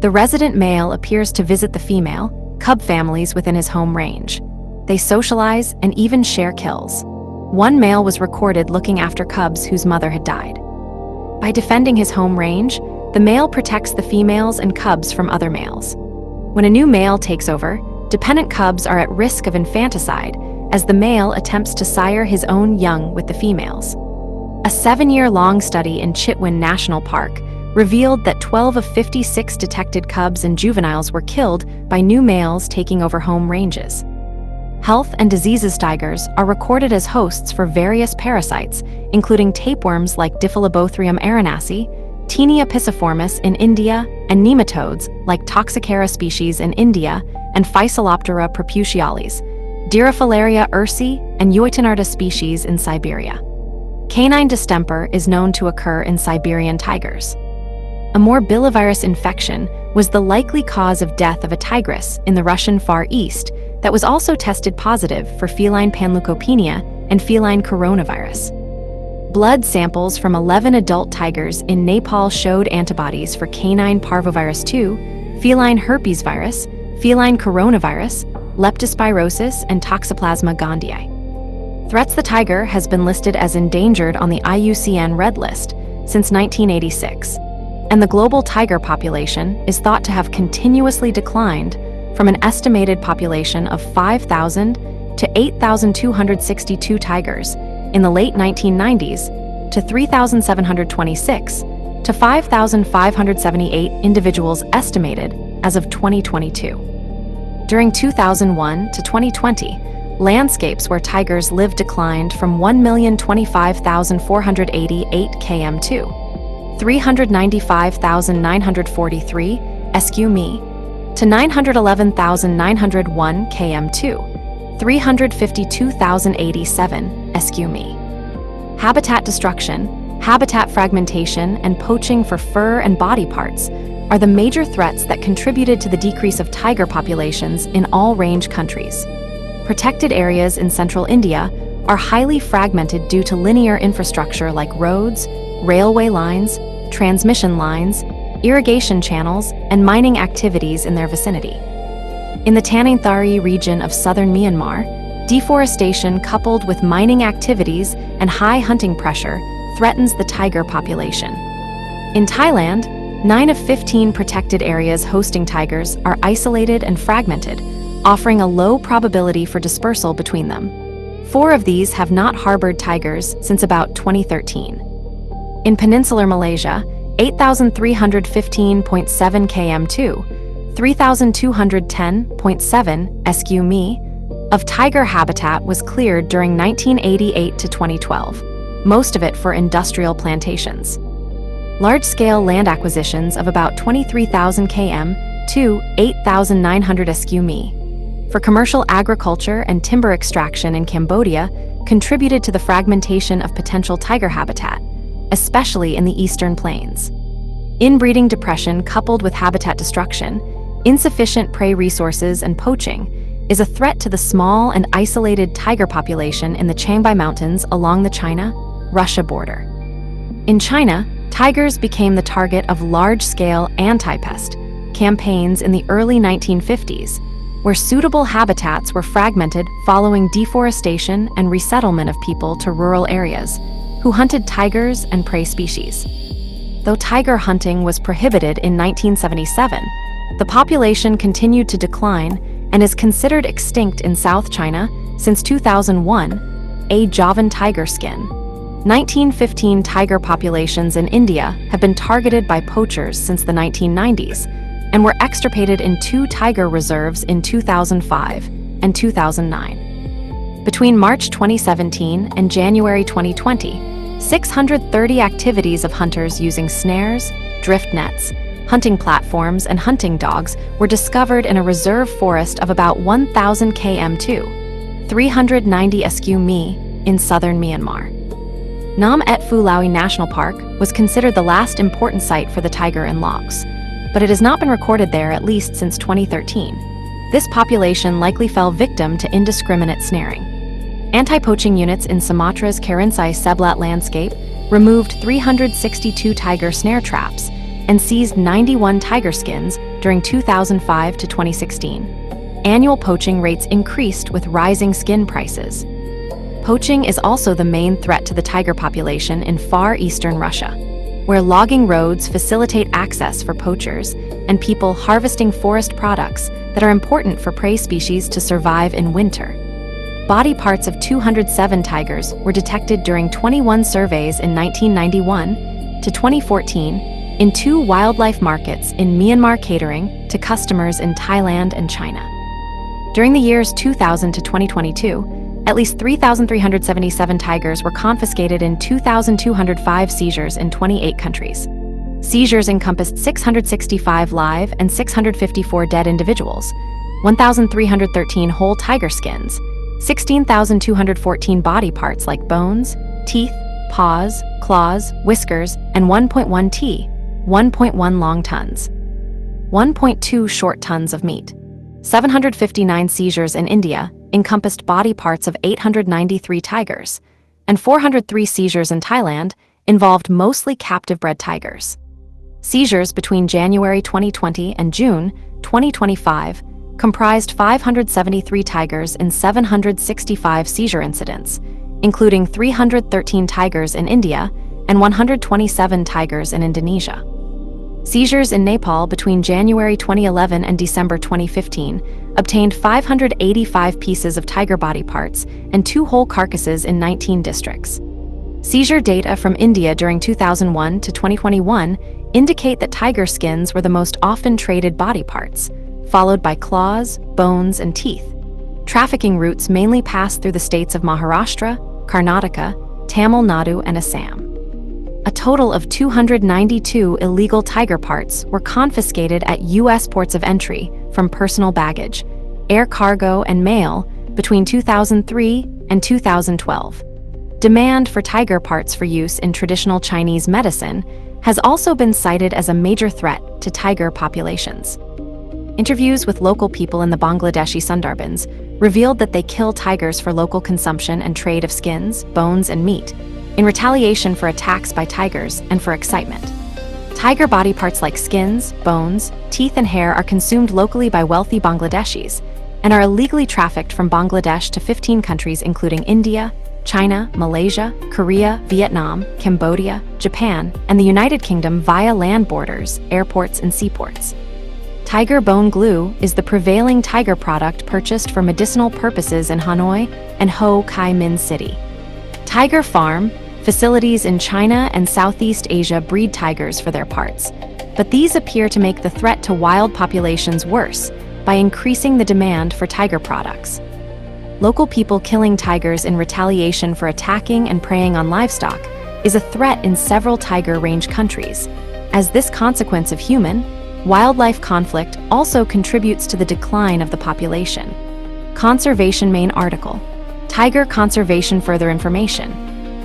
The resident male appears to visit the female, cub families within his home range. They socialize and even share kills. One male was recorded looking after cubs whose mother had died. By defending his home range, the male protects the females and cubs from other males. When a new male takes over, dependent cubs are at risk of infanticide as the male attempts to sire his own young with the females. A 7-year-long study in Chitwan National Park revealed that 12 of 56 detected cubs and juveniles were killed by new males taking over home ranges. Health and diseases. Tigers are recorded as hosts for various parasites, including tapeworms like Diphyllobothrium erinaceae, Taenia pisciformis in India, and nematodes like Toxocara species in India and Physoloptera proputialis, Dirifilaria ursi, and Euitinarda species in Siberia. Canine distemper is known to occur in Siberian tigers. A morbillivirus infection was the likely cause of death of a tigress in the Russian Far East that was also tested positive for feline panleukopenia and feline coronavirus. Blood samples from 11 adult tigers in Nepal showed antibodies for canine parvovirus 2, feline herpes virus, feline coronavirus, leptospirosis, and Toxoplasma gondii. Threats. The tiger has been listed as endangered on the IUCN Red List since 1986, and the global tiger population is thought to have continuously declined from an estimated population of 5,000 to 8,262 tigers in the late 1990s to 3,726 to 5,578 individuals estimated as of 2022. During 2001 to 2020, landscapes where tigers live declined from 1,025,488 km to 395,943 sq.mi to 911,901 km to 352,087 sq.mi. Habitat destruction, habitat fragmentation, and poaching for fur and body parts are the major threats that contributed to the decrease of tiger populations in all range countries. Protected areas in central India are highly fragmented due to linear infrastructure like roads, railway lines, transmission lines, irrigation channels, and mining activities in their vicinity. In the Tanintharyi region of southern Myanmar, deforestation coupled with mining activities and high hunting pressure threatens the tiger population. In Thailand, 9 of 15 protected areas hosting tigers are isolated and fragmented, offering a low probability for dispersal between them. 4 of these have not harbored tigers since about 2013. In peninsular Malaysia, 8,315.7 km to 3,210.7 sq.mi of tiger habitat was cleared during 1988 to 2012, most of it for industrial plantations. Large-scale land acquisitions of about 23,000 km to 8,900 sq.mi for commercial agriculture and timber extraction in Cambodia contributed to the fragmentation of potential tiger habitat, especially in the eastern plains. Inbreeding depression coupled with habitat destruction, insufficient prey resources, and poaching is a threat to the small and isolated tiger population in the Changbai Mountains along the China-Russia border. In China, tigers became the target of large-scale anti-pest campaigns in the early 1950s, where suitable habitats were fragmented following deforestation and resettlement of people to rural areas, who hunted tigers and prey species. Though tiger hunting was prohibited in 1977, the population continued to decline and is considered extinct in South China since 2001, a Javan tiger skin. 1915 tiger populations in India have been targeted by poachers since the 1990s and were extirpated in 2 tiger reserves in 2005 and 2009. Between March 2017 and January 2020, 630 activities of hunters using snares, drift nets, hunting platforms, and hunting dogs were discovered in a reserve forest of about 1,000 km to 390 sq.mi in southern Myanmar. Nam Et Phu Laui National Park was considered the last important site for the tiger in Laos, but it has not been recorded there at least since 2013. This population likely fell victim to indiscriminate snaring. Anti-poaching units in Sumatra's Karinsai Seblat landscape removed 362 tiger snare traps and seized 91 tiger skins during 2005 to 2016. Annual poaching rates increased with rising skin prices. Poaching is also the main threat to the tiger population in far eastern Russia, where logging roads facilitate access for poachers and people harvesting forest products that are important for prey species to survive in winter. Body parts of 207 tigers were detected during 21 surveys in 1991 to 2014 in 2 wildlife markets in Myanmar catering to customers in Thailand and China. During the years 2000 to 2022, at least 3,377 tigers were confiscated in 2,205 seizures in 28 countries. Seizures encompassed 665 live and 654 dead individuals, 1,313 whole tiger skins, 16,214 body parts like bones, teeth, paws, claws, whiskers, and 1.1 t, 1.1 long tons, 1.2 short tons of meat. 759 seizures in India encompassed body parts of 893 tigers, and 403 seizures in Thailand involved mostly captive-bred tigers. Seizures between January 2020 and June 2025 comprised 573 tigers in 765 seizure incidents, including 313 tigers in India and 127 tigers in Indonesia. Seizures in Nepal between January 2011 and December 2015 obtained 585 pieces of tiger body parts and 2 whole carcasses in 19 districts. Seizure data from India during 2001 to 2021 indicate that tiger skins were the most often traded body parts, followed by claws, bones, and teeth. Trafficking routes mainly pass through the states of Maharashtra, Karnataka, Tamil Nadu, and Assam. A total of 292 illegal tiger parts were confiscated at U.S. ports of entry from personal baggage, air cargo, and mail between 2003 and 2012. Demand for tiger parts for use in traditional Chinese medicine has also been cited as a major threat to tiger populations. Interviews with local people in the Bangladeshi Sundarbans revealed that they kill tigers for local consumption and trade of skins, bones, and meat, in retaliation for attacks by tigers and for excitement. Tiger body parts like skins, bones, teeth, and hair are consumed locally by wealthy Bangladeshis and are illegally trafficked from Bangladesh to 15 countries including India, China, Malaysia, Korea, Vietnam, Cambodia, Japan, and the United Kingdom via land borders, airports, and seaports. Tiger bone glue is the prevailing tiger product purchased for medicinal purposes in Hanoi and Ho Chi Minh City. Tiger farm facilities in China and Southeast Asia breed tigers for their parts, but these appear to make the threat to wild populations worse by increasing the demand for tiger products. Local people killing tigers in retaliation for attacking and preying on livestock is a threat in several tiger range countries, as this consequence of human-wildlife conflict also contributes to the decline of the population. Conservation main article. Tiger conservation further information.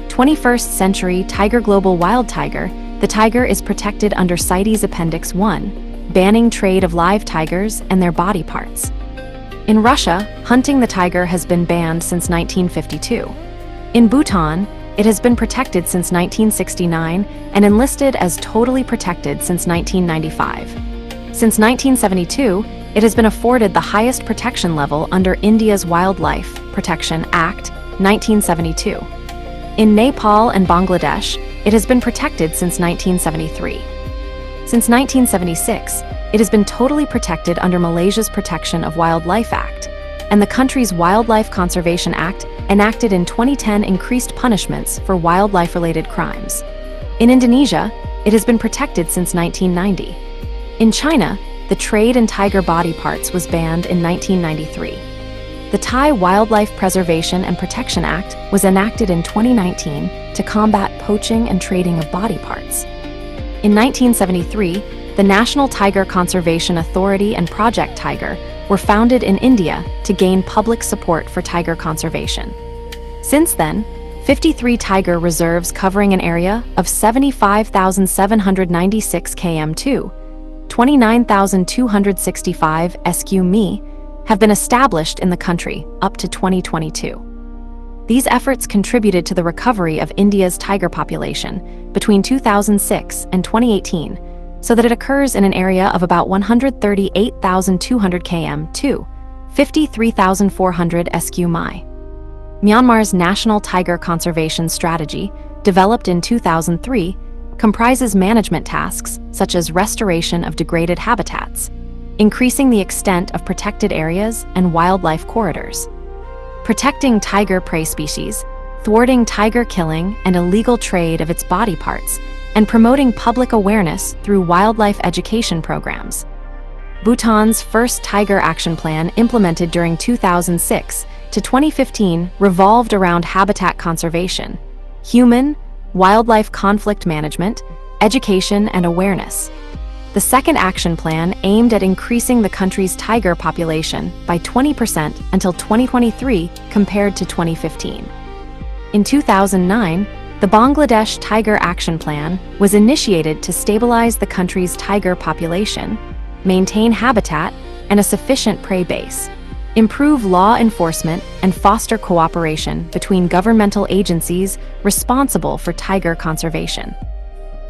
21st century tiger global wild tiger. The tiger is protected under CITES Appendix 1, banning trade of live tigers and their body parts. In Russia, hunting the tiger has been banned since 1952. In Bhutan, it has been protected since 1969 and enlisted as totally protected since 1995. Since 1972, it has been afforded the highest protection level under India's Wildlife Protection Act, 1972. In Nepal and Bangladesh, it has been protected since 1973. Since 1976, it has been totally protected under Malaysia's Protection of Wildlife Act, and the country's Wildlife Conservation Act enacted in 2010 increased punishments for wildlife-related crimes. In Indonesia, it has been protected since 1990. In China, the trade in tiger body parts was banned in 1993. The Thai Wildlife Preservation and Protection Act was enacted in 2019 to combat poaching and trading of body parts. In 1973, the National Tiger Conservation Authority and Project Tiger were founded in India to gain public support for tiger conservation. Since then, 53 tiger reserves covering an area of 75,796 km2, 29,265 sq mi, have been established in the country up to 2022. These efforts contributed to the recovery of India's tiger population between 2006 and 2018, so that it occurs in an area of about 138,200 km2, 53,400 sq mi. Myanmar's National Tiger Conservation Strategy, developed in 2003, comprises management tasks such as restoration of degraded habitats, increasing the extent of protected areas and wildlife corridors, protecting tiger prey species, thwarting tiger killing and illegal trade of its body parts, and promoting public awareness through wildlife education programs. Bhutan's first Tiger Action Plan, implemented during 2006 to 2015, revolved around habitat conservation, human-wildlife conflict management, education, and awareness. The second action plan aimed at increasing the country's tiger population by 20% until 2023 compared to 2015. In 2009, the Bangladesh Tiger Action Plan was initiated to stabilize the country's tiger population, maintain habitat and a sufficient prey base, improve law enforcement, and foster cooperation between governmental agencies responsible for tiger conservation.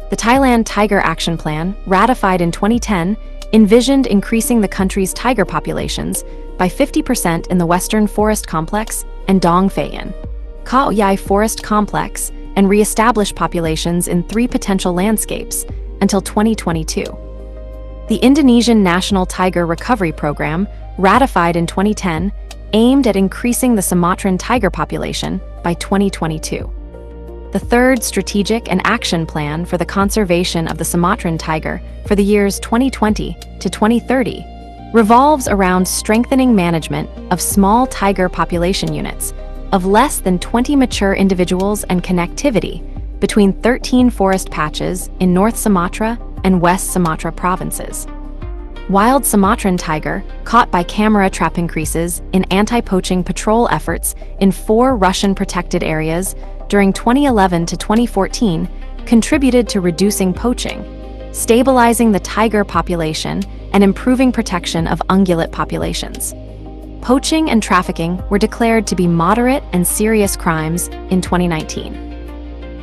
The Thailand Tiger Action Plan, ratified in 2010, envisioned increasing the country's tiger populations by 50% in the Western Forest Complex and Dong Phayan, Khao Yai Forest Complex, and re-establish populations in 3 potential landscapes until 2022. The Indonesian National Tiger Recovery Program, ratified in 2010, aimed at increasing the Sumatran tiger population by 2022. The third Strategic and Action Plan for the Conservation of the Sumatran Tiger for the years 2020 to 2030 revolves around strengthening management of small tiger population units of less than 20 mature individuals and connectivity between 13 forest patches in North Sumatra and West Sumatra provinces. Wild Sumatran tiger, caught by camera trap increases in anti-poaching patrol efforts in 4 Russian protected areas during 2011 to 2014, contributed to reducing poaching, stabilizing the tiger population, and improving protection of ungulate populations. Poaching and trafficking were declared to be moderate and serious crimes in 2019.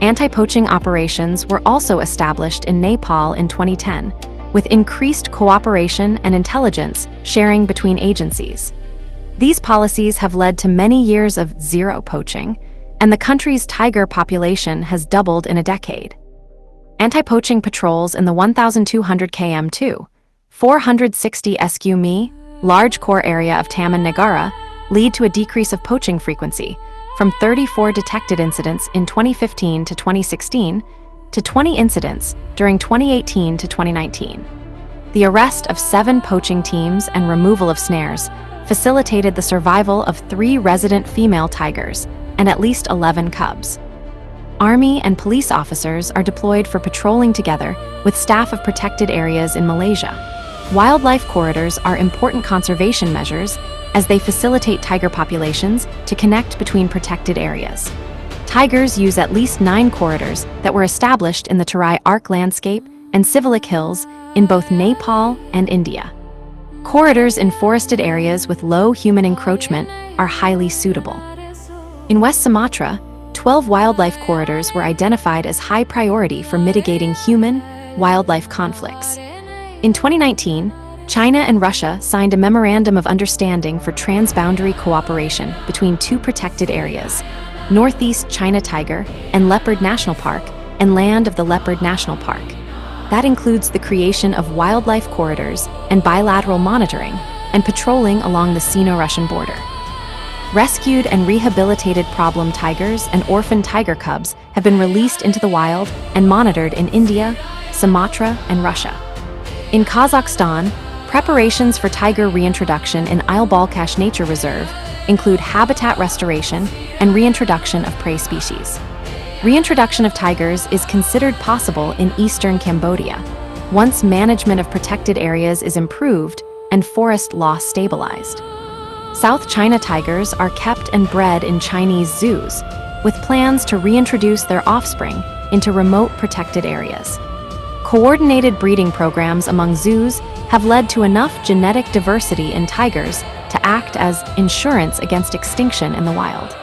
Anti-poaching operations were also established in Nepal in 2010, with increased cooperation and intelligence sharing between agencies. These policies have led to many years of zero poaching, and the country's tiger population has doubled in a decade. Anti-poaching patrols in the 1,200 km2, 460 sq large core area of Taman Negara lead to a decrease of poaching frequency from 34 detected incidents in 2015 to 2016 to 20 incidents during 2018 to 2019. The arrest of 7 poaching teams and removal of snares facilitated the survival of 3 resident female tigers and at least 11 cubs. Army and police officers are deployed for patrolling together with staff of protected areas in Malaysia. Wildlife corridors are important conservation measures as they facilitate tiger populations to connect between protected areas. Tigers use at least 9 corridors that were established in the Terai Arc landscape and Sivalik Hills in both Nepal and India. Corridors in forested areas with low human encroachment are highly suitable. In West Sumatra, 12 wildlife corridors were identified as high priority for mitigating human-wildlife conflicts. In 2019, China and Russia signed a memorandum of understanding for transboundary cooperation between 2 protected areas, Northeast China Tiger and Leopard National Park, and land of the Leopard National Park. That includes the creation of wildlife corridors and bilateral monitoring and patrolling along the Sino-Russian border. Rescued and rehabilitated problem tigers and orphan tiger cubs have been released into the wild and monitored in India, Sumatra, and Russia. In Kazakhstan, preparations for tiger reintroduction in Ile-Balkhash Nature Reserve include habitat restoration and reintroduction of prey species. Reintroduction of tigers is considered possible in eastern Cambodia, once management of protected areas is improved and forest loss stabilized. South China tigers are kept and bred in Chinese zoos, with plans to reintroduce their offspring into remote protected areas. Coordinated breeding programs among zoos have led to enough genetic diversity in tigers to act as insurance against extinction in the wild.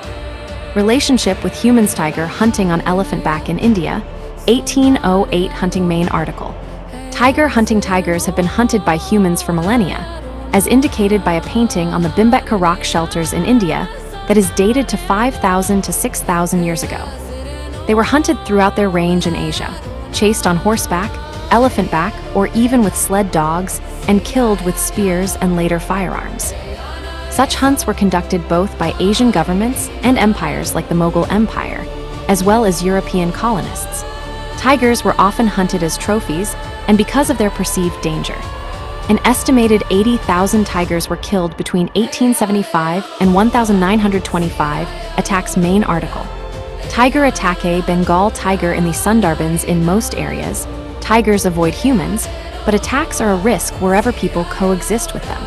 Relationship with humans tiger hunting on elephant back in India, 1808 Hunting Main article. Tiger hunting tigers have been hunted by humans for millennia, as indicated by a painting on the Bhimbetka rock shelters in India that is dated to 5,000 to 6,000 years ago. They were hunted throughout their range in Asia, chased on horseback, elephant back, or even with sled dogs, and killed with spears and later firearms. Such hunts were conducted both by Asian governments and empires like the Mughal Empire, as well as European colonists. Tigers were often hunted as trophies and because of their perceived danger. An estimated 80,000 tigers were killed between 1875 and 1925, Attack's main article. Tiger attack. A Bengal tiger in the Sundarbans. In most areas, tigers avoid humans, but attacks are a risk wherever people coexist with them.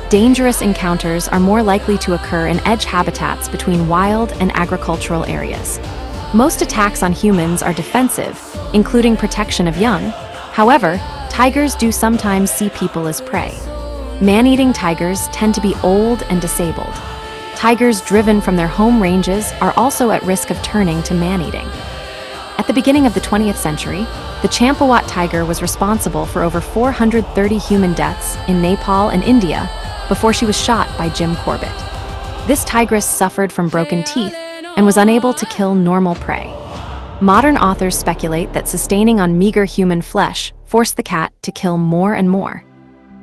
Dangerous encounters are more likely to occur in edge habitats between wild and agricultural areas. Most attacks on humans are defensive, including protection of young. However, tigers do sometimes see people as prey. Man-eating tigers tend to be old and disabled. Tigers driven from their home ranges are also at risk of turning to man-eating. At the beginning of the 20th century, the Champawat tiger was responsible for over 430 human deaths in Nepal and India before she was shot by Jim Corbett. This tigress suffered from broken teeth and was unable to kill normal prey. Modern authors speculate that sustaining on meager human flesh forced the cat to kill more and more.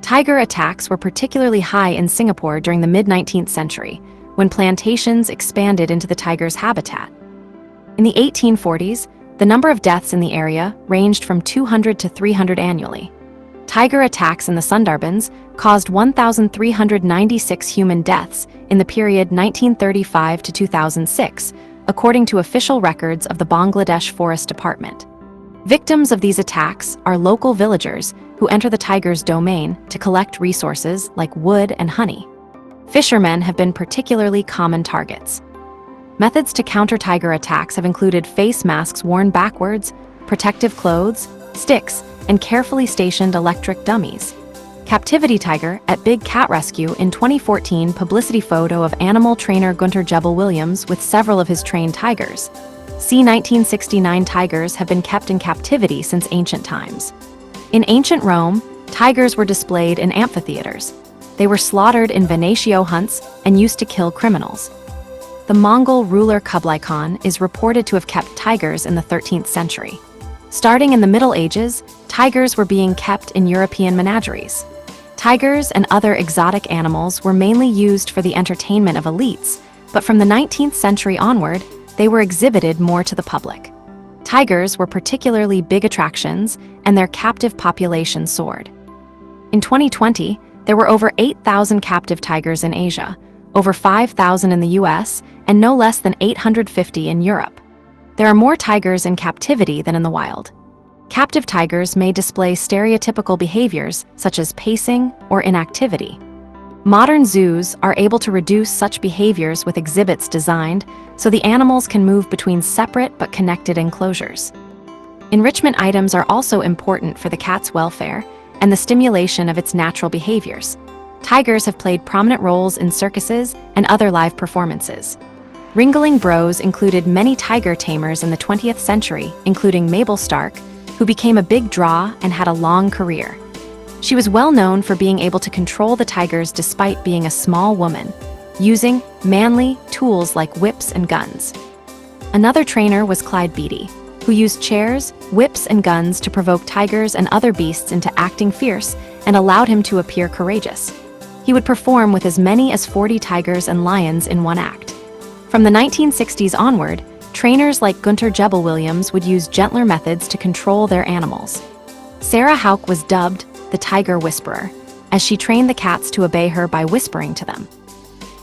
Tiger attacks were particularly high in Singapore during the mid-19th century, when plantations expanded into the tiger's habitat. In the 1840s, the number of deaths in the area ranged from 200 to 300 annually. Tiger attacks in the Sundarbans caused 1,396 human deaths in the period 1935 to 2006, according to official records of the Bangladesh Forest Department. Victims of these attacks are local villagers who enter the tiger's domain to collect resources like wood and honey. Fishermen have been particularly common targets. Methods to counter tiger attacks have included face masks worn backwards, protective clothes, sticks, and carefully stationed electric dummies. Captivity tiger at Big Cat Rescue in 2014 publicity photo of animal trainer Gunter Jebel Williams with several of his trained tigers. C. 1969 tigers have been kept in captivity since ancient times. In ancient Rome, tigers were displayed in amphitheaters. They were slaughtered in venatio hunts and used to kill criminals. The Mongol ruler Kublai Khan is reported to have kept tigers in the 13th century. Starting in the Middle Ages, tigers were being kept in European menageries. Tigers and other exotic animals were mainly used for the entertainment of elites, but from the 19th century onward, they were exhibited more to the public. Tigers were particularly big attractions, and their captive population soared. In 2020, there were over 8,000 captive tigers in Asia, over 5,000 in the US, and no less than 850 in Europe. There are more tigers in captivity than in the wild. Captive tigers may display stereotypical behaviors such as pacing or inactivity. Modern zoos are able to reduce such behaviors with exhibits designed so the animals can move between separate but connected enclosures. Enrichment items are also important for the cat's welfare and the stimulation of its natural behaviors. Tigers have played prominent roles in circuses and other live performances. Ringling Bros included many tiger tamers in the 20th century, including Mabel Stark, who became a big draw and had a long career. She was well known for being able to control the tigers despite being a small woman, using manly tools like whips and guns. Another trainer was Clyde Beatty, who used chairs, whips, and guns to provoke tigers and other beasts into acting fierce and allowed him to appear courageous. He would perform with as many as 40 tigers and lions in one act. From the 1960s onward, trainers like Gunter Jebel Williams would use gentler methods to control their animals. Sarah Hauck was dubbed the Tiger Whisperer, as she trained the cats to obey her by whispering to them.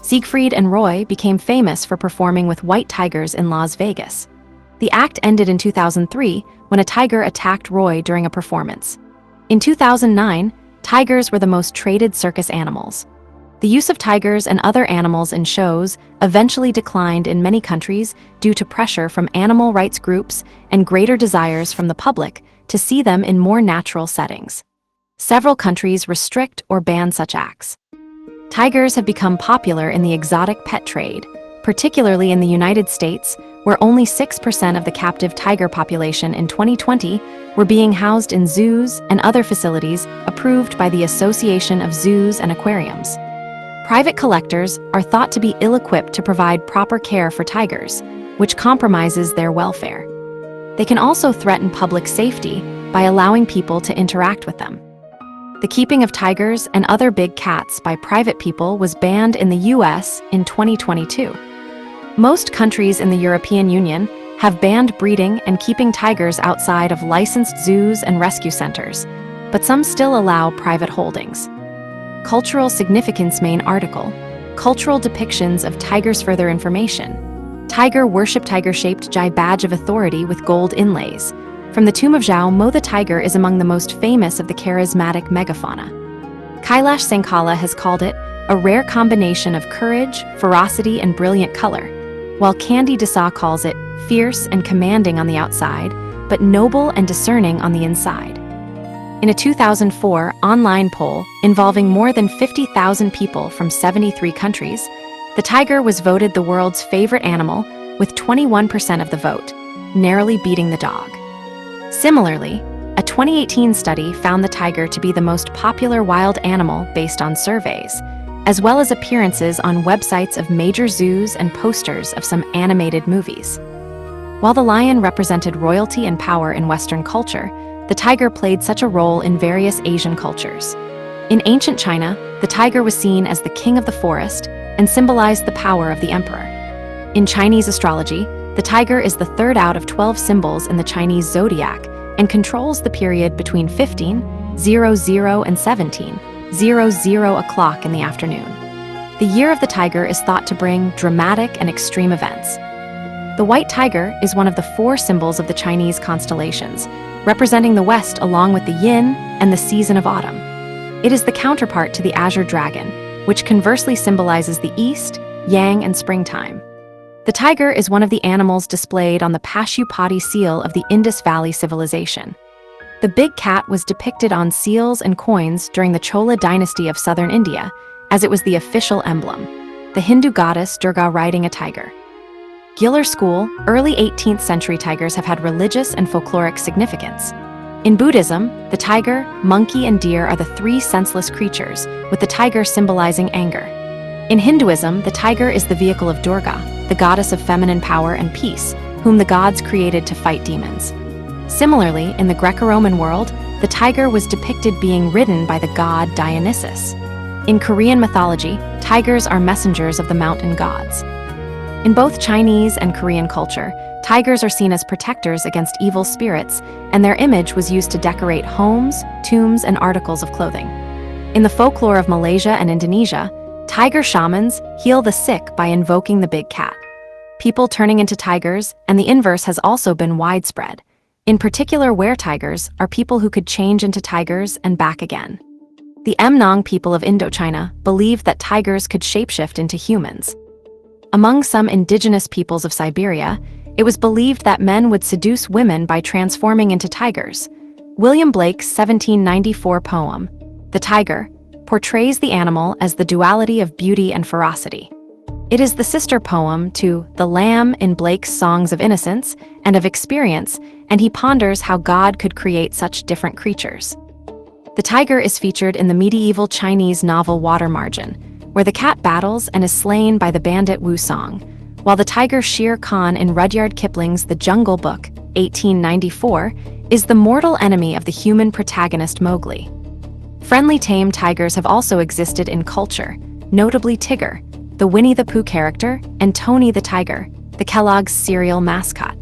Siegfried and Roy became famous for performing with white tigers in Las Vegas. The act ended in 2003 when a tiger attacked Roy during a performance. In 2009, tigers were the most traded circus animals. The use of tigers and other animals in shows eventually declined in many countries due to pressure from animal rights groups and greater desires from the public to see them in more natural settings. Several countries restrict or ban such acts. Tigers have become popular in the exotic pet trade, particularly in the United States, where only 6% of the captive tiger population in 2020 were being housed in zoos and other facilities approved by the Association of Zoos and Aquariums. Private collectors are thought to be ill-equipped to provide proper care for tigers, which compromises their welfare. They can also threaten public safety by allowing people to interact with them. The keeping of tigers and other big cats by private people was banned in the US in 2022. Most countries in the European Union have banned breeding and keeping tigers outside of licensed zoos and rescue centers, but some still allow private holdings. Cultural significance main article, cultural depictions of tigers. Further information. Tiger worship. Tiger-shaped Jai badge of authority with gold inlays. From the tomb of Zhao Mo, the tiger is among the most famous of the charismatic megafauna. Kailash Sankala has called it a rare combination of courage, ferocity, and brilliant color, while Candy Desai calls it fierce and commanding on the outside, but noble and discerning on the inside. In a 2004 online poll involving more than 50,000 people from 73 countries, the tiger was voted the world's favorite animal with 21% of the vote, narrowly beating the dog. Similarly, a 2018 study found the tiger to be the most popular wild animal based on surveys, as well as appearances on websites of major zoos and posters of some animated movies. While the lion represented royalty and power in Western culture, the tiger played such a role in various Asian cultures. In ancient China, the tiger was seen as the king of the forest and symbolized the power of the emperor. In Chinese astrology, the tiger is the third out of 12 symbols in the Chinese zodiac and controls the period between 15 00 and 17:00 o'clock in the afternoon. The Year of the Tiger is thought to bring dramatic and extreme events. The white tiger is one of the 4 symbols of the Chinese constellations, representing the west along with the yin and the season of autumn. It is the counterpart to the azure dragon, which conversely symbolizes the east, yang, and springtime. The tiger is one of the animals displayed on the Pashupati seal of the Indus Valley Civilization. The big cat was depicted on seals and coins during the Chola dynasty of southern India, as it was the official emblem, the Hindu goddess Durga riding a tiger. Giller School, early 18th century tigers have had religious and folkloric significance. In Buddhism, the tiger, monkey, and deer are the 3 senseless creatures, with the tiger symbolizing anger. In Hinduism, the tiger is the vehicle of Durga, the goddess of feminine power and peace, whom the gods created to fight demons. Similarly, in the Greco-Roman world, the tiger was depicted being ridden by the god Dionysus. In Korean mythology, tigers are messengers of the mountain gods. In both Chinese and Korean culture, tigers are seen as protectors against evil spirits, and their image was used to decorate homes, tombs, and articles of clothing. In the folklore of Malaysia and Indonesia, tiger shamans heal the sick by invoking the big cat. People turning into tigers, and the inverse has also been widespread. In particular, were-tigers are people who could change into tigers and back again. The Mnong people of Indochina believed that tigers could shapeshift into humans. Among some indigenous peoples of Siberia, it was believed that men would seduce women by transforming into tigers. William Blake's 1794 poem, The Tiger, portrays the animal as the duality of beauty and ferocity. It is the sister poem to The Lamb in Blake's Songs of Innocence and of Experience, and he ponders how God could create such different creatures. The tiger is featured in the medieval Chinese novel Water Margin, where the cat battles and is slain by the bandit Wu Song, while the tiger Shere Khan in Rudyard Kipling's The Jungle Book, 1894, is the mortal enemy of the human protagonist Mowgli. Friendly tame tigers have also existed in culture, notably Tigger, the Winnie the Pooh character, and Tony the Tiger, the Kellogg's cereal mascot.